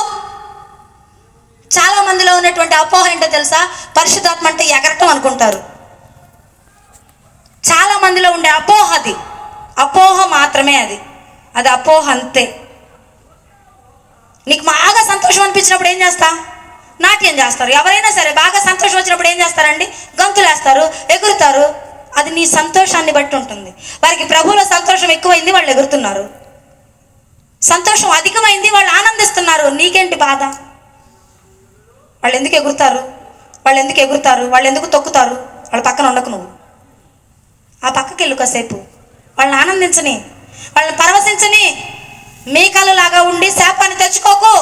చాలా మందిలో ఉన్నటువంటి అపోహ ఏంటో తెలుసా? పరిశుద్ధాత్మ అంటే ఎగరటం అనుకుంటారు. చాలా మందిలో ఉండే అపోహ మాత్రమే అది అపోహ అంతే. నీకు బాగా సంతోషం అనిపించినప్పుడు ఏం చేస్తా? నాట్యం చేస్తారు. ఎవరైనా సరే బాగా సంతోషం వచ్చినప్పుడు ఏం చేస్తారండి? గంతులేస్తారు, ఎగురుతారు. అది నీ సంతోషాన్ని బట్టి ఉంటుంది. వారికి ప్రభువులో సంతోషం ఎక్కువైంది, వాళ్ళు ఎగురుతున్నారు. సంతోషం అధికమైంది, వాళ్ళు ఆనందిస్తున్నారు. నీకేంటి బాధ? వాళ్ళు ఎందుకు ఎగురుతారు? వాళ్ళు ఎందుకు తొక్కుతారు? వాళ్ళ పక్కన ఉండకు నువ్వు. ఆ పక్కకి వెళ్ళు కాసేపు. వాళ్ళని ఆనందించని, వాళ్ళని పరవశించని. మేకలు లాగా ఉండి శాపాన్ని తెచ్చుకోకు.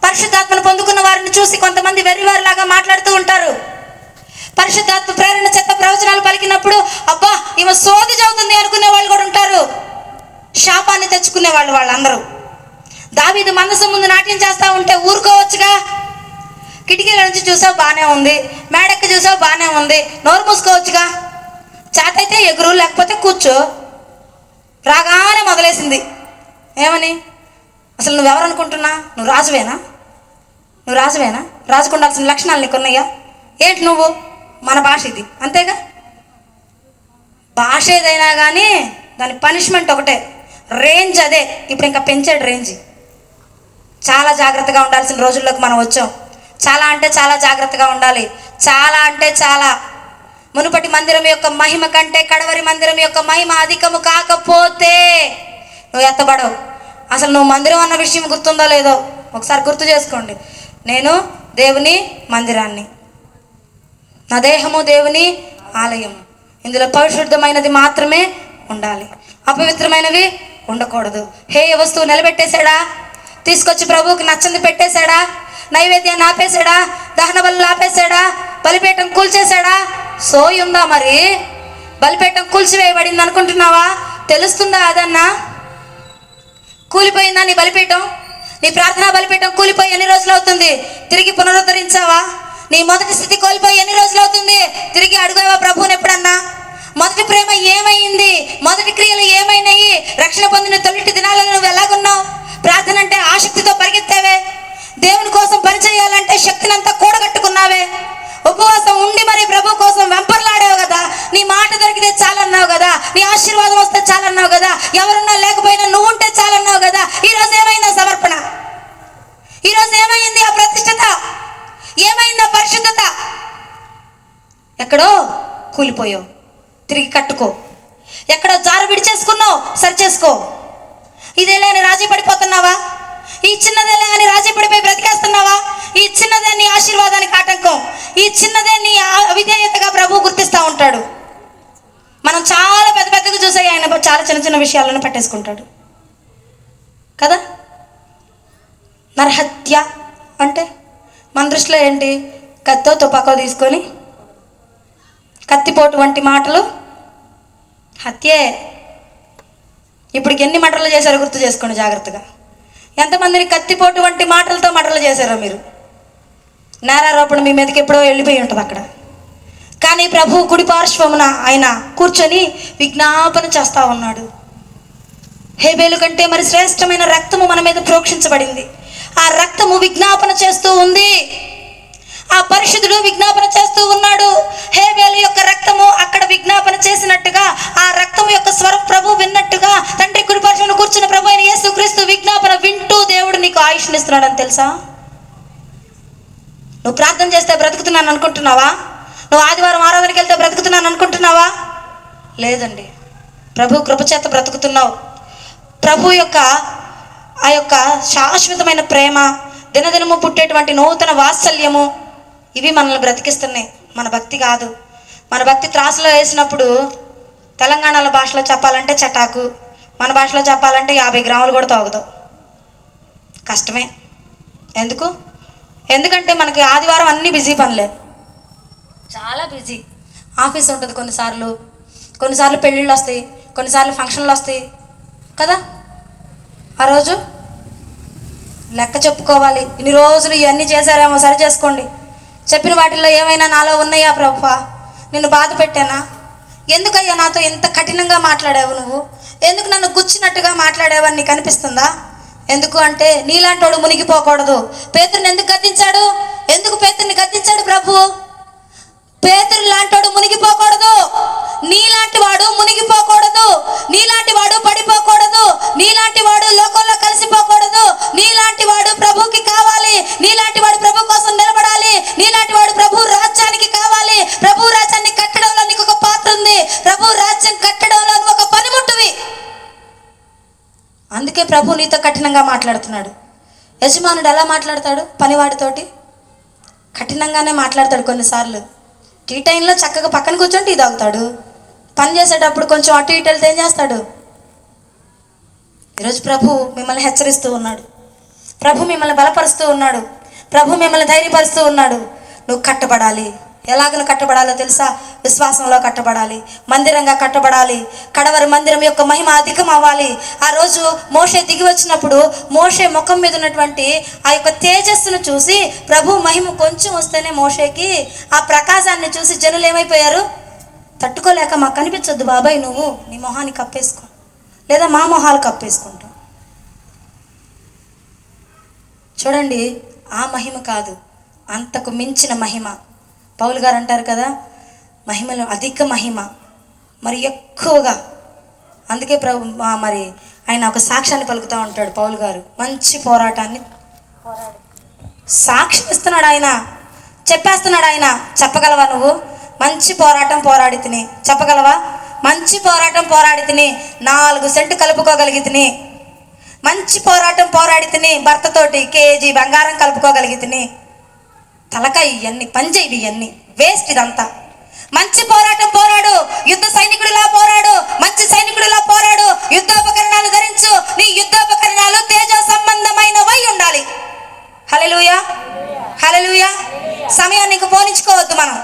పరిశుద్ధాత్మను పొందుకున్న వారిని చూసి కొంతమంది వెర్రివారిలాగా మాట్లాడుతూ ఉంటారు. పరిశుద్ధాత్మ ప్రేరణ చేత ప్రవచనాలు పలికినప్పుడు అబ్బా ఈమె సోది చదువుతుంది అనుకునే వాళ్ళు కూడా ఉంటారు. శాపాన్ని తెచ్చుకునే వాళ్ళందరూ. దావీదు మందసం ముందు నాట్యం చేస్తూ ఉంటే ఊరుకోవచ్చుగా. కిటికీల నుంచి చూసావు బాగానే ఉంది, మేడెక్క చూసావు బాగానే ఉంది, నోరు మూసుకోవచ్చుగా. చేతైతే ఎగురు, లేకపోతే కూర్చో. రాగానే మొదలేసింది ఏమని? అసలు నువ్వెవరు అనుకుంటున్నా? నువ్వు రాజువేనా? నువ్వు రాజువేనా? రాజుకు ఉండాల్సిన లక్షణాలు నీకు ఉన్నాయా? ఏంటి నువ్వు? మన భాష ఇది, అంతేగా. భాష ఏదైనా కానీ దాని పనిష్మెంట్ ఒకటే, రేంజ్ అదే. ఇప్పుడు ఇంకా పెంచాడు రేంజ్. చాలా జాగ్రత్తగా ఉండాల్సిన రోజుల్లోకి మనం వచ్చాం. చాలా అంటే చాలా జాగ్రత్తగా ఉండాలి. చాలా అంటే చాలా. మునుపటి మందిరం యొక్క మహిమ కంటే కడవరి మందిరం యొక్క మహిమ అధికము కాకపోతే నువ్వు ఎత్తబడవు. అసలు నువ్వు మందిరం అన్న విషయం గుర్తుందో లేదో ఒకసారి గుర్తు చేసుకోండి. నేను దేవుని మందిరాన్ని, నా దేహము దేవుని ఆలయము. ఇందులో పరిశుద్ధమైనది మాత్రమే ఉండాలి, అపవిత్రమైనవి ఉండకూడదు. హే వస్తువు నిలబెట్టేశాడా? తీసుకొచ్చి ప్రభువుకి నచ్చంది పెట్టేశాడా? నైవేద్యాన్ని ఆపేశాడా? దహన బలులు ఆపేశాడా? బలిపీఠం కూల్చేశాడా? సోయి ఉందా మరి? బలిపీఠం కూల్చివేయబడింది అనుకుంటున్నావా? తెలుస్తుందా అదన్నా? కూలిపోయిందా నీ బలిపీఠం? నీ ప్రార్థనా బలిపీఠం కూలిపోయి ఎన్ని రోజులు అవుతుంది? తిరిగి పునరుద్ధరించావా? నీ మొదటి స్థితి కోల్పోయి ఎన్ని రోజులు అవుతుంది? తిరిగి అడుగావా ప్రభువుని ఎప్పుడన్నా? మొదటి ప్రేమ ఏమైంది? మొదటి క్రియలు ఏమైనాయి? రక్షణ పొందిన తొలిటి దినాలలో నువ్వు ఎలాగున్నావు? ప్రార్థన అంటే ఆసక్తితో పరిగెత్తావే. దేవుని కోసం పనిచేయాలంటే శక్తిని అంతా కూడగట్టుకున్నావే. ఉపవాసం ఉండి మరి ప్రభు కోసం వెంపర్లాడావు కదా. నీ మాట దొరికితే చాలన్నావు కదా. నీ ఆశీర్వాదం వస్తే చాలన్నావు కదా. ఎవరున్నా లేకపోయినా నువ్వు ఉంటే చాలన్నావు కదా. ఈరోజు ఏమైందా సమర్పణ? ఈరోజు ఏమైంది ఆ ప్రతిష్టత? ఏమైందా పరిశుద్ధత? ఎక్కడో కూలిపోయావు, తిరిగి కట్టుకో. ఎక్కడో జారు విడిచేసుకున్నావు, సరి చేసుకో. ఇదేలే అని రాజీ పడిపోతున్నావా? ఈ చిన్నదేలే అని రాజీ పడిపోయి బ్రతికేస్తున్నావా? ఈ చిన్నదే నీ ఆశీర్వాదానికి ఆటంకం. ఈ చిన్నదే నీ అవిధేయతగా ప్రభు గుర్తిస్తూ ఉంటాడు. మనం చాలా పెద్ద పెద్దగా చూసే ఆయన చాలా చిన్న చిన్న విషయాలను పట్టేసుకుంటాడు కదా. నరహత్య అంటే మన దృష్టిలో ఏంటి? కత్తో తుపాకో తీసుకొని కత్తిపోటు వంటి మాటలు హత్యే. ఇప్పటికి ఎన్ని మటర్లు చేశారో గుర్తు చేసుకోండి జాగ్రత్తగా. ఎంతమందిని కత్తిపోటు వంటి మాటలతో మటర్లు చేశారో మీరు. నేరారోపణ మీ మీదకి ఎప్పుడో వెళ్ళిపోయి ఉంటుంది అక్కడ. కానీ ప్రభు కుడి పార్శ్వమున ఆయన కూర్చొని విజ్ఞాపన చేస్తూ ఉన్నాడు. హేబేలు కంటే మరి శ్రేష్టమైన రక్తము మన మీద ప్రోక్షించబడింది. ఆ రక్తము విజ్ఞాపన చేస్తూ ఉంది. ఆ పరిశుద్ధుడు విజ్ఞాపన చేస్తూ ఉన్నాడు. హేబేలు యొక్క రక్తము అక్కడ విజ్ఞాపన చేసినట్టుగా, ఆ రక్తము యొక్క స్వరం ప్రభు విన్నట్టుగా, తండ్రి కుడి పార్శ్వమున కూర్చున్న ప్రభు అయిన యేసుక్రీస్తు విజ్ఞాపన వింటూ దేవుడు నీకు ఆయుష్నిస్తున్నాడని తెలుసా? నువ్వు ప్రార్థన చేస్తే బ్రతుకుతున్నాను అనుకుంటున్నావా? నువ్వు ఆదివారం ఆరాధనకి వెళ్తే బ్రతుకుతున్నాను అనుకుంటున్నావా? లేదండి, ప్రభు కృపచేత బ్రతుకుతున్నావు. ప్రభు యొక్క ఆ యొక్క శాశ్వతమైన ప్రేమ, దినదినము పుట్టేటువంటి నూతన వాత్సల్యము, ఇవి మనల్ని బ్రతికిస్తున్నాయి. మన భక్తి కాదు. మన భక్తి త్రాసులో వేసినప్పుడు తెలంగాణలో భాషలో చెప్పాలంటే చటాకు, మన భాషలో చెప్పాలంటే 50 గ్రాములు కూడా తాగుతావు. కష్టమే. ఎందుకంటే మనకి ఆదివారం అన్నీ బిజీ పనులే, చాలా బిజీ. ఆఫీస్ ఉంటుంది కొన్నిసార్లు పెళ్ళిళ్ళు వస్తాయి, కొన్నిసార్లు ఫంక్షన్లు వస్తాయి కదా. ఆ రోజు లెక్క చెప్పుకోవాలి. ఇన్ని రోజులు ఇవన్నీ చేశారేమో, సరి చేసుకోండి. చెప్పిన వాటిల్లో ఏమైనా నాలో ఉన్నాయా ప్రభువా? నిన్ను బాధ పెట్టానా? ఎందుకయ్యా నాతో ఎంత కఠినంగా మాట్లాడావు? నువ్వు ఎందుకు నన్ను గుచ్చినట్టుగా మాట్లాడావని నీకు అనిపిస్తుందా? ఎందుకు అంటే నీలాంటి వాడు మునిగిపోకూడదు. పేతురుని ఎందుకు గద్దించాడు? ఎందుకు పేతురుని గద్దించాడు ప్రభు? పేతురు లాంటి వాడు మునిగిపోకూడదు. నీలాంటి వాడు మునిగిపోకూడదు. నీలాంటి వాడు పడిపోకూడదు. నీలాంటి వాడు లోకంలో కలిసిపోకూడదు. నీలాంటి వాడు ప్రభుకి కావాలి. నీలాంటి వాడు ప్రభు కోసం నిలబడాలి. నీలాంటి వాడు ప్రభు రాజ్యానికి కావాలి. ప్రభు రాజ్యాన్ని కట్టడంలో నీకు ఒక పాత్ర ఉంది. ప్రభు రాజ్యం కట్టడంలో నువ్వు ఒక పనిముట్టువి. అందుకే ప్రభు నీతో కఠినంగా మాట్లాడుతున్నాడు. యజమానుడు ఎలా మాట్లాడతాడు? పనివాడితోటి కఠినంగానే మాట్లాడతాడు. కొన్నిసార్లు టీ టైంలో చక్కగా పక్కన కూర్చొని టీ తాగుతాడు. పని చేసేటప్పుడు కొంచెం అటు ఇటు వెళ్తే ఏం చేస్తాడు? ఈరోజు ప్రభు మిమ్మల్ని హెచ్చరిస్తూ ఉన్నాడు. ప్రభు మిమ్మల్ని బలపరుస్తూ ఉన్నాడు. ప్రభు మిమ్మల్ని ధైర్యపరుస్తూ ఉన్నాడు. నువ్వు కట్టబడాలి, ఎలాగను కట్టబడాలో తెలుసా? విశ్వాసంలో కట్టబడాలి, మందిరంగా కట్టబడాలి. కడవరి మందిరం యొక్క మహిమ అధికం అవ్వాలి. ఆ రోజు మోషే దిగి వచ్చినప్పుడు మోషే ముఖం మీద ఉన్నటువంటి ఆ యొక్క తేజస్సును చూసి ప్రభు మహిమ కొంచెం వస్తేనే మోషేకి ఆ ప్రకాశాన్ని చూసి జనులు ఏమైపోయారు? తట్టుకోలేక, మాకు కనిపించొద్దు బాబాయ్, నువ్వు నీ మొహాన్ని కప్పేసుకో, లేదా మా మొహాలు కప్పేసుకుంటాం. చూడండి, ఆ మహిమ కాదు, అంతకు మించిన మహిమ. పౌలు గారు అంటారు కదా, మహిమలో అధిక మహిమ, మరి ఎక్కువగా. అందుకే మరి ఆయన ఒక సాక్ష్యాన్ని పలుకుతూ ఉంటాడు పౌలు గారు. మంచి పోరాటాన్ని సాక్ష్యం ఇస్తున్నాడు ఆయన, చెప్పేస్తున్నాడు ఆయన. చెప్పగలవా నువ్వు? మంచి పోరాటం పోరాడి తిని. చెప్పగలవా? మంచి పోరాటం పోరాడి తిని, 4 సెంటు కలుపుకోగలిగి తిని. మంచి పోరాటం పోరాడి తిని, భర్తతోటి కేజీ బంగారం కలుపుకోగలిగి తిని. తలకాయ ఇవన్నీ పనిచేయవి, ఇవన్నీ వేస్ట్ ఇదంతా. మంచి పోరాటం పోరాడు, యుద్ధ సైనికుడిలా పోరాడు, మంచి సైనికుడిలా పోరాడు. యుద్ధోపకరణాలు ధరించు, నీ యుద్ధోపకరణాలు తేజ సంబంధమైనవై ఉండాలి. హల్లెలూయా, హల్లెలూయా. సమయాన్ని ఇంక పోనించుకోవద్దు మనం.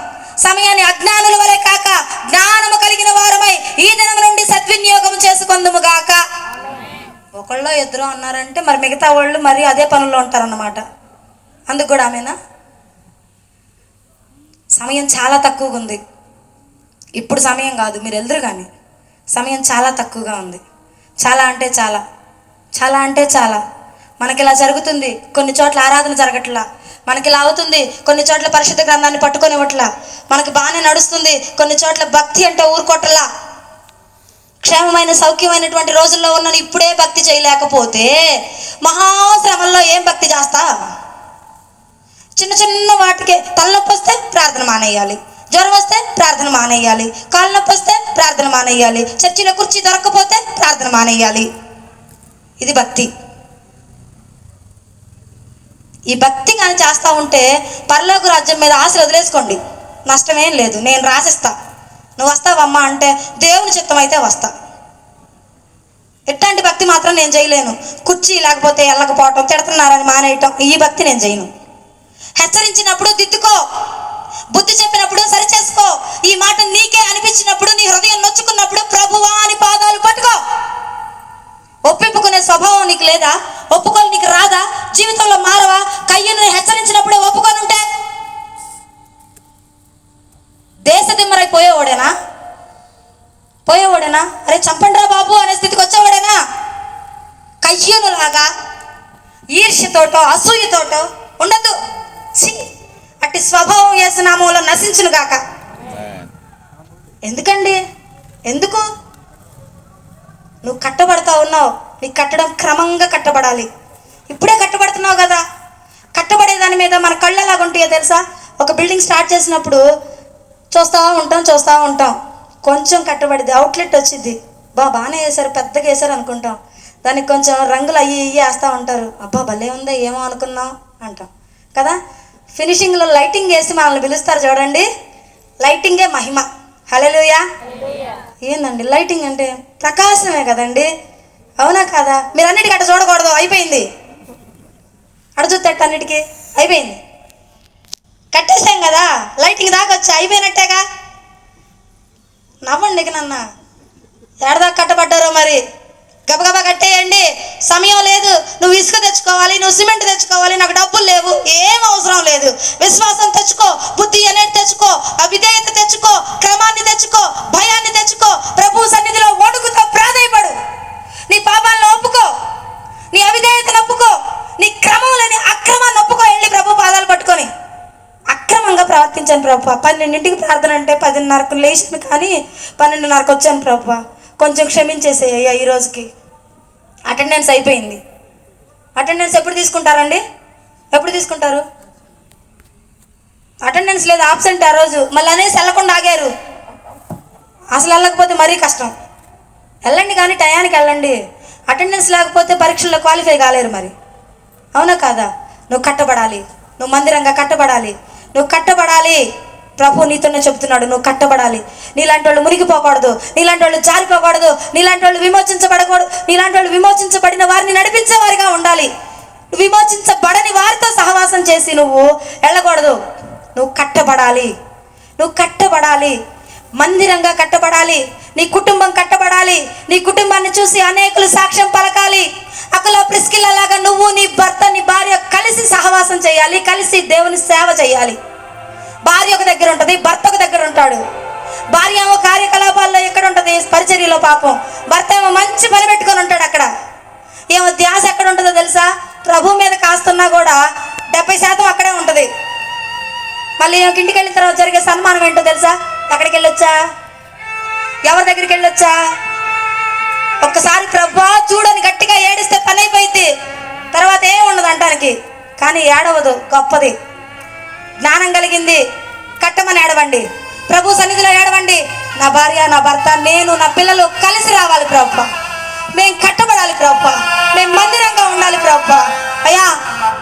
సమయాన్ని అజ్ఞానుల వలె కాక జ్ఞానము కలిగిన వారమై ఈ దినం నుండి సద్వినియోగం చేసుకొందుము గాక. ఒకళ్ళో ఇద్దరు అన్నారంటే మరి మిగతా వాళ్ళు మరి అదే పనుల్లో ఉంటారన్నమాట. అందుకు కూడా ఆమెనా? సమయం చాలా తక్కువగా ఉంది. ఇప్పుడు సమయం కాదు, మీరు ఎదురు కానీ సమయం చాలా తక్కువగా ఉంది. చాలా అంటే చాలా, చాలా అంటే చాలా. మనకి ఇలా జరుగుతుంది, కొన్ని చోట్ల ఆరాధన జరగట్లా. మనకి ఇలా అవుతుంది, కొన్ని చోట్ల పరిశుద్ధ గ్రంథాన్ని పట్టుకొనివ్వట్లా. మనకి బాగానే నడుస్తుంది, కొన్ని చోట్ల భక్తి అంటే ఊరుకోట్లా. క్షేమమైన సౌఖ్యమైనటువంటి రోజుల్లో ఉన్నాను, ఇప్పుడే భక్తి చేయలేకపోతే మహాశ్రమంలో ఏం భక్తి చేస్తా? చిన్న చిన్న వాటికే తలనొప్పి వస్తే ప్రార్థన మానేయాలి, జ్వరం వస్తే ప్రార్థన మానేయాలి, కాళ్ళ నొప్పి వస్తే ప్రార్థన మానేయాలి, చర్చిలో కుర్చీ దొరకకపోతే ప్రార్థన మానేయాలి. ఇది భక్తి. ఈ భక్తి కానీ చేస్తూ ఉంటే పరలోక రాజ్యం మీద ఆశలు వదిలేసుకోండి, నష్టమేం లేదు. నేను రాసిస్తా, నువ్వు వస్తావమ్మా అంటే దేవుని చిత్తం అయితే వస్తా. ఎట్లాంటి భక్తి మాత్రం నేను చేయలేను. కుర్చీ లేకపోతే వెళ్ళకపోవటం, తిడుతున్నారని మానేయటం, ఈ భక్తి నేను చేయను. హెచ్చరించినప్పుడు దిద్దుకో, బుద్ధి చెప్పినప్పుడు సరిచేసుకో. ఈ మాట నీకే అనిపించినప్పుడు, నీ హృదయం నొచ్చుకున్నప్పుడు ప్రభువా అని పాదాలు పట్టుకో. ఒప్పింపుకునే స్వభావం నీకు లేదా? ఒప్పుకొని నీకు రాదా? జీవితంలో మారవా? కయ్యను హెచ్చరించినప్పుడే ఒప్పుకొని ఉంటే దేశ దిమ్మరై పోయేవాడేనా? అరే చంపండి రా బాబు అనే స్థితికి వచ్చేవాడేనా? కయ్యను లాగా ఈర్ష్యతోటో అసూయతోటో ఉండద్దు. అట్టి స్వభావం యేసు నామములో నశించును గాక. ఎందుకండి? ఎందుకు? నువ్వు కట్టబడతా ఉన్నావు, నీకు కట్టడం క్రమంగా కట్టబడాలి. ఇప్పుడే కట్టబడుతున్నావు కదా. కట్టబడే దాని మీద మన కళ్ళు ఎలాగుంటాయో తెలుసా? ఒక బిల్డింగ్ స్టార్ట్ చేసినప్పుడు చూస్తూ ఉంటాం. కొంచెం కట్టబడిద్ది, అవుట్లెట్ వచ్చింది, బాగానే వేశారు, పెద్దగా వేశారు అనుకుంటాం. దానికి కొంచెం రంగులు అయ్యి వేస్తూ ఉంటారు. అబ్బా భలే ఉందా, ఏమో అనుకున్నాం అంటాం కదా. ఫినిషింగ్లో లైటింగ్ వేసి మనల్ని పిలుస్తారు చూడండి, లైటింగే మహిమ. హల్లెలూయా. ఏందండి లైటింగ్ అంటే? ప్రకాశమే కదండి, అవునా కాదా? మీరు అన్నిటికీ అట్ట చూడకూడదు, అయిపోయింది. అడ చూస్తే అన్నిటికీ అయిపోయింది, కట్టేసాం కదా, లైటింగ్ దాకా వచ్చి అయిపోయినట్టేగా. నవ్వండి ఇక నన్న, ఎడదాకా కట్టబడ్డారో మరి గబగబా కట్టేయండి. సమయం లేదు. నువ్వు ఇసుక తెచ్చుకోవాలి, నువ్వు సిమెంట్ తెచ్చుకోవాలి, నాకు డబ్బులు లేవు, ఏం అవసరం లేదు. విశ్వాసం తెచ్చుకో, బుద్ధి అనేది తెచ్చుకో, అవిధేయత తెచ్చుకో, క్రమాన్ని తెచ్చుకో, భయాన్ని తెచ్చుకో. ప్రభు సన్నిధిలో వణుకుతో ప్రాధేయపడు. నీ పాపాలను ఒప్పుకో, నీ అవిధేయతను ఒప్పుకో, నీ క్రమం లేని అక్రమాన్ని ఒప్పుకో. వెళ్ళి ప్రభు పాదాలు పట్టుకొని అక్రమంగా ప్రవర్తించాను ప్రభు. 12ంటికి ప్రార్థన అంటే 10:30కు లేచాను, కానీ 12:30కు వచ్చాను ప్రభు, కొంచెం క్షమించేసేయ్యా. ఈ రోజుకి అటెండెన్స్ అయిపోయింది. అటెండెన్స్ ఎప్పుడు తీసుకుంటారండి? ఎప్పుడు తీసుకుంటారు? అటెండెన్స్ లేదు, ఆబ్సెంట్ ఆ రోజు. మళ్ళీ అనేసి వెళ్ళకుండా ఆగారు. అసలు వెళ్ళకపోతే మరీ కష్టం. వెళ్ళండి కానీ టయానికి వెళ్ళండి. అటెండెన్స్ లేకపోతే పరీక్షల్లో క్వాలిఫై కాలేరు మరి, అవునా కాదా? నువ్వు కట్టబడాలి, నువ్వు మందిరంగా కట్టబడాలి, నువ్వు కట్టబడాలి. ప్రభు నీతోనే చెప్తున్నాడు, నువ్వు కట్టబడాలి. నీలాంటి వాళ్ళు మునిగిపోకూడదు, నీలాంటి వాళ్ళు జారిపోకూడదు, నీలాంటి వాళ్ళు విమోచించబడకూడదు. నీలాంటి వాళ్ళు విమోచించబడిన వారిని నడిపించేవారిగా ఉండాలి. విమోచించబడని వారితో సహవాసం చేసి నువ్వు వెళ్ళకూడదు. నువ్వు కట్టబడాలి. నువ్వు కట్టబడాలి, మందిరంగా కట్టబడాలి, నీ కుటుంబం కట్టబడాలి. నీ కుటుంబాన్ని చూసి అనేకులు సాక్ష్యం పలకాలి. అక్కడ ప్రిస్కిల్లలాగా నువ్వు, నీ భర్త, నీ భార్య కలిసి సహవాసం చేయాలి, కలిసి దేవుని సేవ చేయాలి. భార్య ఒక దగ్గర ఉంటుంది, భర్త ఒక దగ్గర ఉంటాడు. భార్య ఏమో కార్యకలాపాల్లో ఎక్కడ ఉంటుంది, పరిచర్యలో పాపం. భర్త ఏమో మంచి పని పెట్టుకొని ఉంటాడు. అక్కడ ఏమో ధ్యాస ఎక్కడ ఉంటుందో తెలుసా? ప్రభు మీద కాస్తున్నా కూడా 70% అక్కడే ఉంటుంది. మళ్ళీ ఇంటికి వెళ్ళిన తర్వాత జరిగే సన్మానం ఏంటో తెలుసా? ఎక్కడికి వెళ్ళొచ్చా, ఎవరి దగ్గరికి వెళ్ళొచ్చా? ఒక్కసారి ప్రభా చూడని గట్టిగా ఏడిస్తే పని అయిపోయింది, తర్వాత ఏం ఉండదు అంటానికి. కానీ ఏడవదు, గొప్పది. జ్ఞానం కలిగింది, కట్టమని ఏడవండి, ప్రభు సన్నిధిలో ఏడవండి. నా భార్య, నా భర్త, నేను, నా పిల్లలు కలిసి రావాలి ప్రభా, మేము కట్టబడాలి ప్రభా, మేము మందిరంగా ఉండాలి ప్రభా. అయ్యా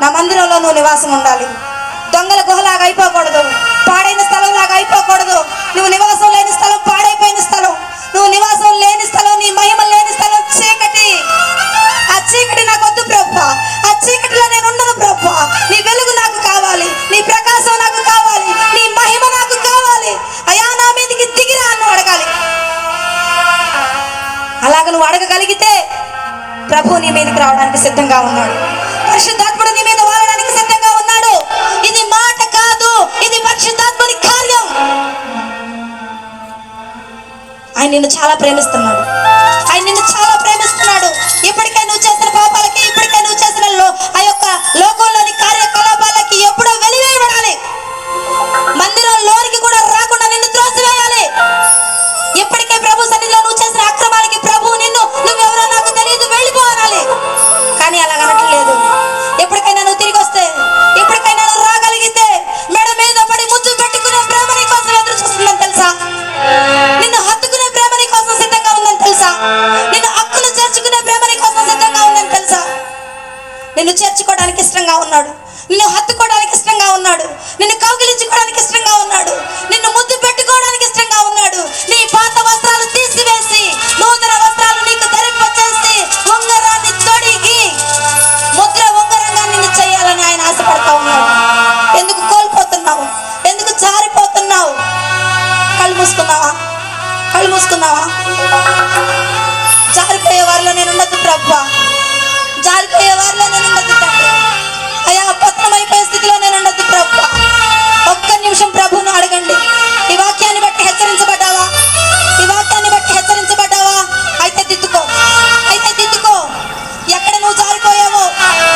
నా మందిరంలో నువ్వు నివాసం ఉండాలి. దొంగల గుహలాగా అయిపోకూడదు, పాడైన స్థలంలాగా అయిపోకూడదు. నువ్వు నివాసం లేని స్థలం పాడైపోయిన స్థలం, నువ్వు నివాసం లేని స్థలం, నీ మహిమ లేని స్థలం చీకటి. ఆ చీకటి నాకు వద్దు ప్రభా, ఆ చీకటిలో నేను ఉండను ప్రభా. నీ వెలుగు నాకు కావాలి, నీ ప్రకాశం నాకు కావాలి, నీ మహిమ నాకు కావాలి. అయ్యా నా మీదకి దిగిరా అని అడగాలి. అలాగ నువ్వు అడగగలిగితే ప్రభు నీ మీదకి రావడానికి సిద్ధంగా ఉన్నాడు. పరిశుద్ధాత్ముడు నీ మీద వాడడానికి సిద్ధంగా ఉన్నాడు. ఇది మాట కాదు, ఇది పరిశుద్ధాత్ముని కార్యం. ఆయన నిన్ను చాలా ప్రేమిస్తున్నాడు, ఆయన నిన్ను చాలా ప్రేమిస్తున్నాడు. ఇప్పటికే నువ్వు చేసిన పాపాలకి, ఇప్పటికే నువ్వు చేసిన ఆ యొక్క లోకంలోని కార్యకలాపాలకి ఎప్పుడో వెలివేయబడాలి. మందిరంలోనికి కూడా రాకుండా నిన్ను త్రోసివేయాలి. ఇప్పటికే ప్రభు సన్నిధిలో నువ్వు చేసిన అక్రమానికి ప్రభు నిన్ను, నువ్వెవరో నాకు తెలియదు, వెళ్ళిపోవాలి. కానీ అలా అనట్లేదు. ఎప్పటికైనా నువ్వు తిరిగి వస్తే, ఎప్పటికైనా నువ్వు రాగలిగితే, మెడ మీద పడి ముద్దు పెట్టుకునే ప్రేమ నీ కోసం ఎదురు చూస్తుందని తెలుసా? నిన్ను హత్తుకునే ప్రేమ నీ కోసం సిద్ధంగా ఉందని తెలుసా? నిన్ను హక్కును చేర్చుకునే ప్రేమ నీ కోసం సిద్ధంగా ఉందని తెలుసా? నిన్ను చేర్చుకోవడానికి ఇష్టంగా ఉన్నాడు, నిన్ను హత్తుకోవడానికి ఇష్టంగా ఉన్నాడు, నిన్ను కౌగిలించుకోవడానికి ఇష్టంగా ఉన్నాడు, నిన్ను ముద్దు పెట్టుకోవడానికి ఇష్టంగా ఉన్నాడు. నీ పాత వస్త్రాలు తీసివేసి నూతన వస్త్రాలు నీకు ధరింపచేసి ఉంగరాన్ని తొడిగి ముద్ర ఉంగరంగా నిన్ను చేయాలని ఆయన ఆశపడతా ఉన్నాడు. ఎందుకు కోల్పోతున్నావు? ఎందుకు జారిపోతున్నావు? కళ్ళు మూసుకున్నావా? కళ్ళు మూసుకున్నావా? జారిపోయే వారిలో నేను ఉండదు ప్రభా, జారిపోయే వారిలో నేను ఉండదు తండ్రి. అయ్యా పత్రమైపోయే స్థితిలో నేను ఉండదు ప్రభా. ఒక్క నిమిషం ప్రభువును అడగండి. ఈ వాక్యాన్ని బట్టి హెచ్చరించబడ్డావా? ఈ వాక్యాన్ని బట్టి హెచ్చరించబడ్డావా? అయితే దిద్దుకో, అయితే దిద్దుకో. ఎక్కడ నువ్వు జారిపోయావో,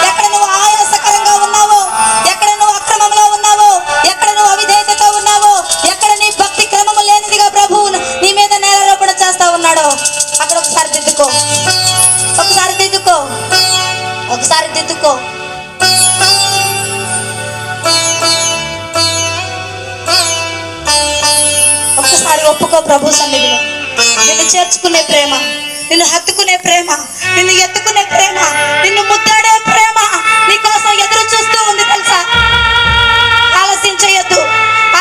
ఎక్కడ నువ్వు ఆయాసకరంగా ఉన్నావో, ఎక్కడ నువ్వు అక్రమంలో ఉన్నావో, ఎక్కడ నువ్వు అవిధేయతతో ఉన్నావో, ఎక్కడ నీ భక్తి క్రమము లేనిదిగా ప్రభువు నీ మీద నేరారోపణ చేస్తా ఉన్నాడో అక్కడ ఒకసారి దిద్దుకో, ఒకసారి దిద్దుకో, ఒకసారి దిద్దుకో. ఒక్కసారి ఒప్పుకో ప్రభు సన్నిధిలో. నిన్ను చేర్చుకునే ప్రేమ, నిన్ను హత్తుకునే ప్రేమ, నిన్ను ఎత్తుకునే ప్రేమ, నిన్ను ముద్దాడే ప్రేమ నీ కోసం ఎదురు చూస్తూ ఉంది తెలుసా? ఆలస్యం చేయొద్దు,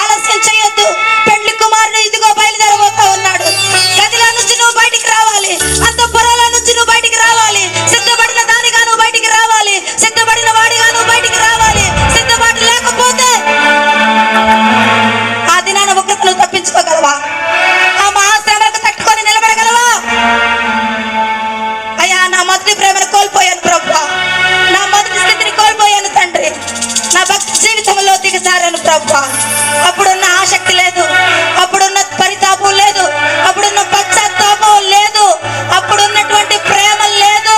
ఆలస్యం చేయొద్దు. పెండ్లి కుమారుడు ఇదిగో బయలుదేరబోతా ఉన్నాడు. గదిలో నుంచి నువ్వు బయటికి రావాలి, అంతఃపురంలో నుంచి నువ్వు బయటికి రావాలి, సిద్ధపడిన దానిగా నువ్వు బయటికి రావాలి, సిద్ధపడిన వాడిగా నువ్వు బయటికి రావాలి. సిద్ధపాటు లేకపోతే ఆ దినాన ఉగ్రతను తప్పించుకోగలవా? ఆ మహాశ్రమలకు తట్టుకొని నిలబడగలవా? అయ్యా నా మొదటి ప్రేమను కోల్పోయాను ప్రభా, నా మొదటి స్థితిని కోల్పోయాను తండ్రి. నా భక్తి జీవితంలో దిగజారాను ప్రభా. అప్పుడున్న ఆసక్తి లేదు, అప్పుడున్న పరితాపం లేదు, అప్పుడున్న పశ్చాత్తాపం లేదు, అప్పుడున్నటువంటి ప్రేమ లేదు.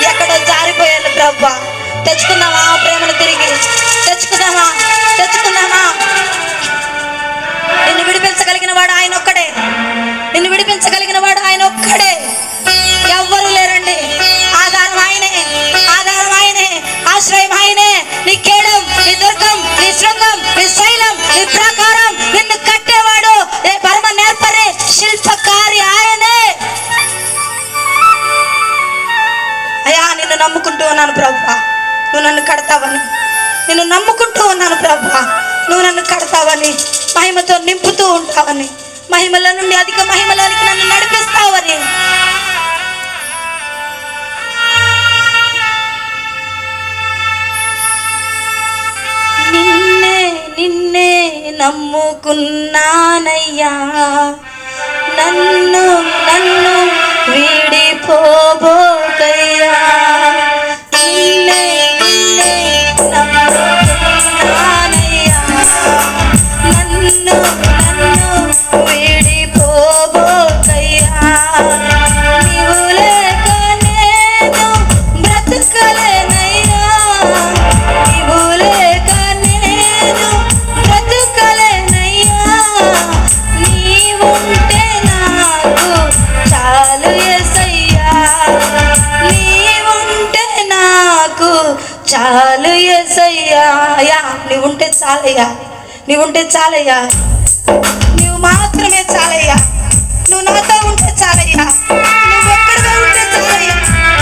ఎక్కడో జారిపోయాను ప్రభా. తెచ్చుకున్నావా ఆ ప్రేమను తిరిగి? తెచ్చుకున్నావా? తెచ్చుకున్నావా? నిన్ను విడిపించగలిగిన వాడు ఆయన ఒక్కడే, నిన్ను విడిపించగలిగిన వాడు ఆయన ఒక్కడే. ఎవ్వరూ లేరండి. ఆధారం ఆయనే, ఆధారం ఆయనే, ఆశ్రయం ఆయనే. నీ కేడం, నీ దుర్గం, నీ శృంగం, నీ శైలం, నీ ప్రాకారం, నిన్ను కట్టేవాడు, నీ పరమ నేర్పరి శిల్పకారి ఆయనే. అయ్యా నిన్ను నమ్ముకుంటూ ఉన్నాను ప్రభా, నువ్వు నన్ను కడతావని. నిన్ను నమ్ముకుంటూ ఉన్నాను ప్రభా, నువ్వు నన్ను కడతావని, మహిమతో నింపుతూ ఉంటావని, మహిమల నుండి అధిక మహిమలోనికి నన్ను నడిపిస్తావని. నిన్నే నిన్నే నమ్ముకున్నానయ్యా, నన్ను నన్ను వీడిపోబోకయ్యా, నిన్నే నిన్నే నమ్ముకున్నానయ్యా, నన్ను నన్ను వీడిపోబోకయ్యా, నీవు లేక నేను బ్రతకలేనయ్యా, నీవు లేక నేను బ్రతకలేనయ్యా, నీవుంటే నాకు చాలు యేసయ్యా, నీవుంటే నాకు చాలు యేసయ్యా, నీవుంటే చాలయ్యా, నీవుంటే చాలయ్యా, నువ్వు మాత్రమే చాలయ్యా, నువ్వు నాతో ఉంటే చాలయ్యా, నువ్వు ఒక్కడిగా ఉంటే చాలయ్యా,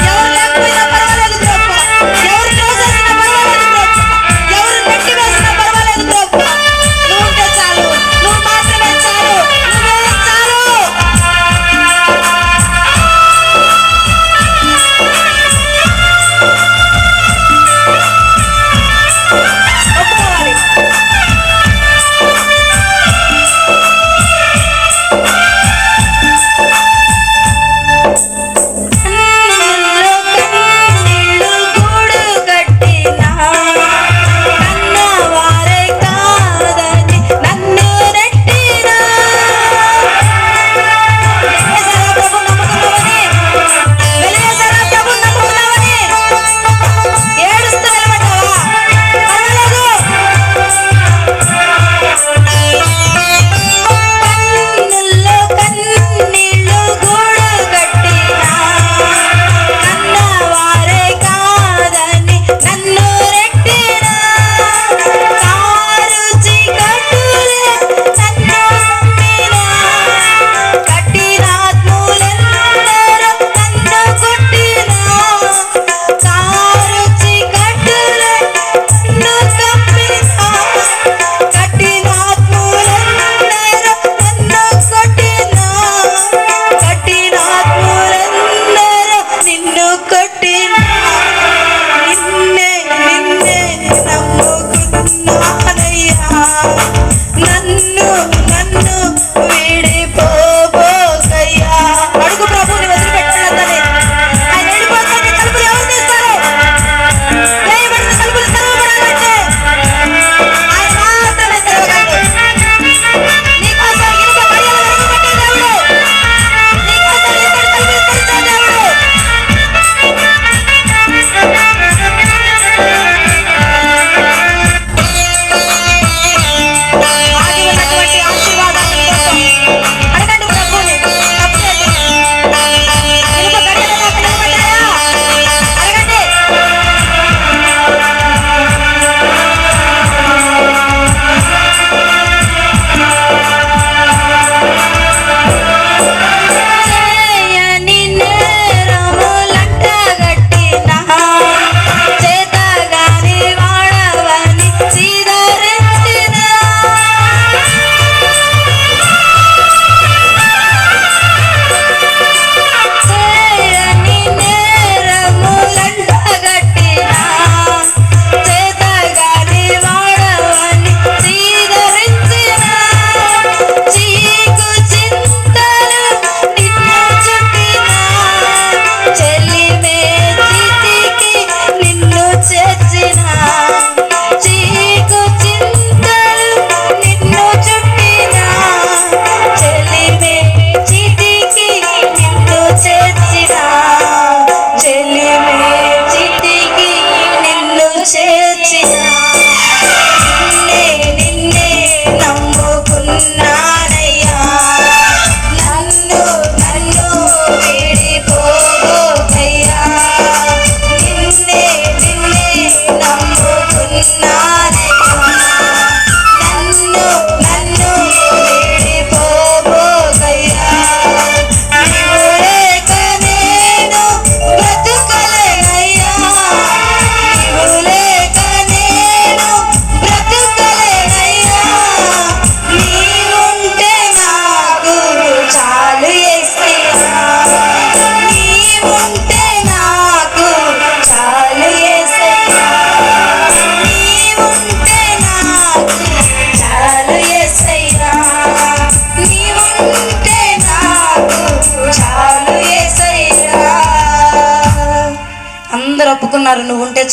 ఎవరు లేకపోయినా పర్వాలేదు ప్రభు, ఎవరు తోసేసినా పర్వాలేదు ప్రభు, ఎవరు నెట్టి వేసినా పర్వాలేదు ప్రభు, నువ్వు ఉంటే చాలు, నువ్వు మాత్రమే చాలు, నువ్వే చాలు. ఒప్పుకోవాలి.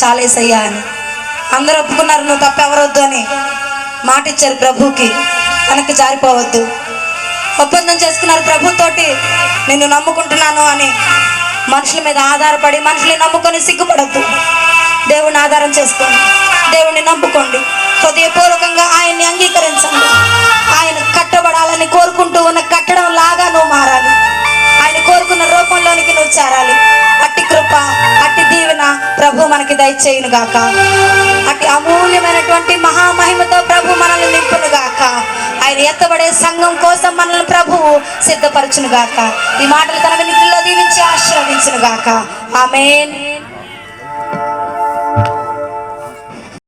చాలేసయ్యా అని. అందరూ ఒప్పుకున్నారు, నువ్వు తప్ప ఎవరొద్దు అని మాట ఇచ్చారు ప్రభుకి. వెనక్కి జారిపోవద్దు. ఒప్పందం చేసుకున్నారు ప్రభుతోటి, నిన్ను నమ్ముకుంటున్నాను అని. మనుషుల మీద ఆధారపడి మనుషుల్ని నమ్ముకొని సిగ్గుపడద్దు. దేవుణ్ణి ఆధారం చేసుకోండి, దేవుణ్ణి నమ్ముకోండి. హృదయపూర్వకంగా ఆయన్ని అంగీకరించండి. ఆయన కట్టబడాలని కోరుకుంటూ ఉన్న కట్టడం లాగా నువ్వు మారాలి. ఆయన కోరుకున్న రూపంలోనికి నువ్వు చేరాలి. అట్టి కృప, అట్టి దీవెన ప్రభు మనకి దయచేయును గాక. అట్టి అమూల్యమైనటువంటి మహామహిమతో ప్రభు మనల్ని నింపును గాక. ఆయన ఎత్తబడే సంఘం కోసం మనల్ని ప్రభువు సిద్ధపరచును గాక. ఈ మాటలు తన వినికిడిలో దీవించి ఆశీర్వదించును గాక. ఆమేన్.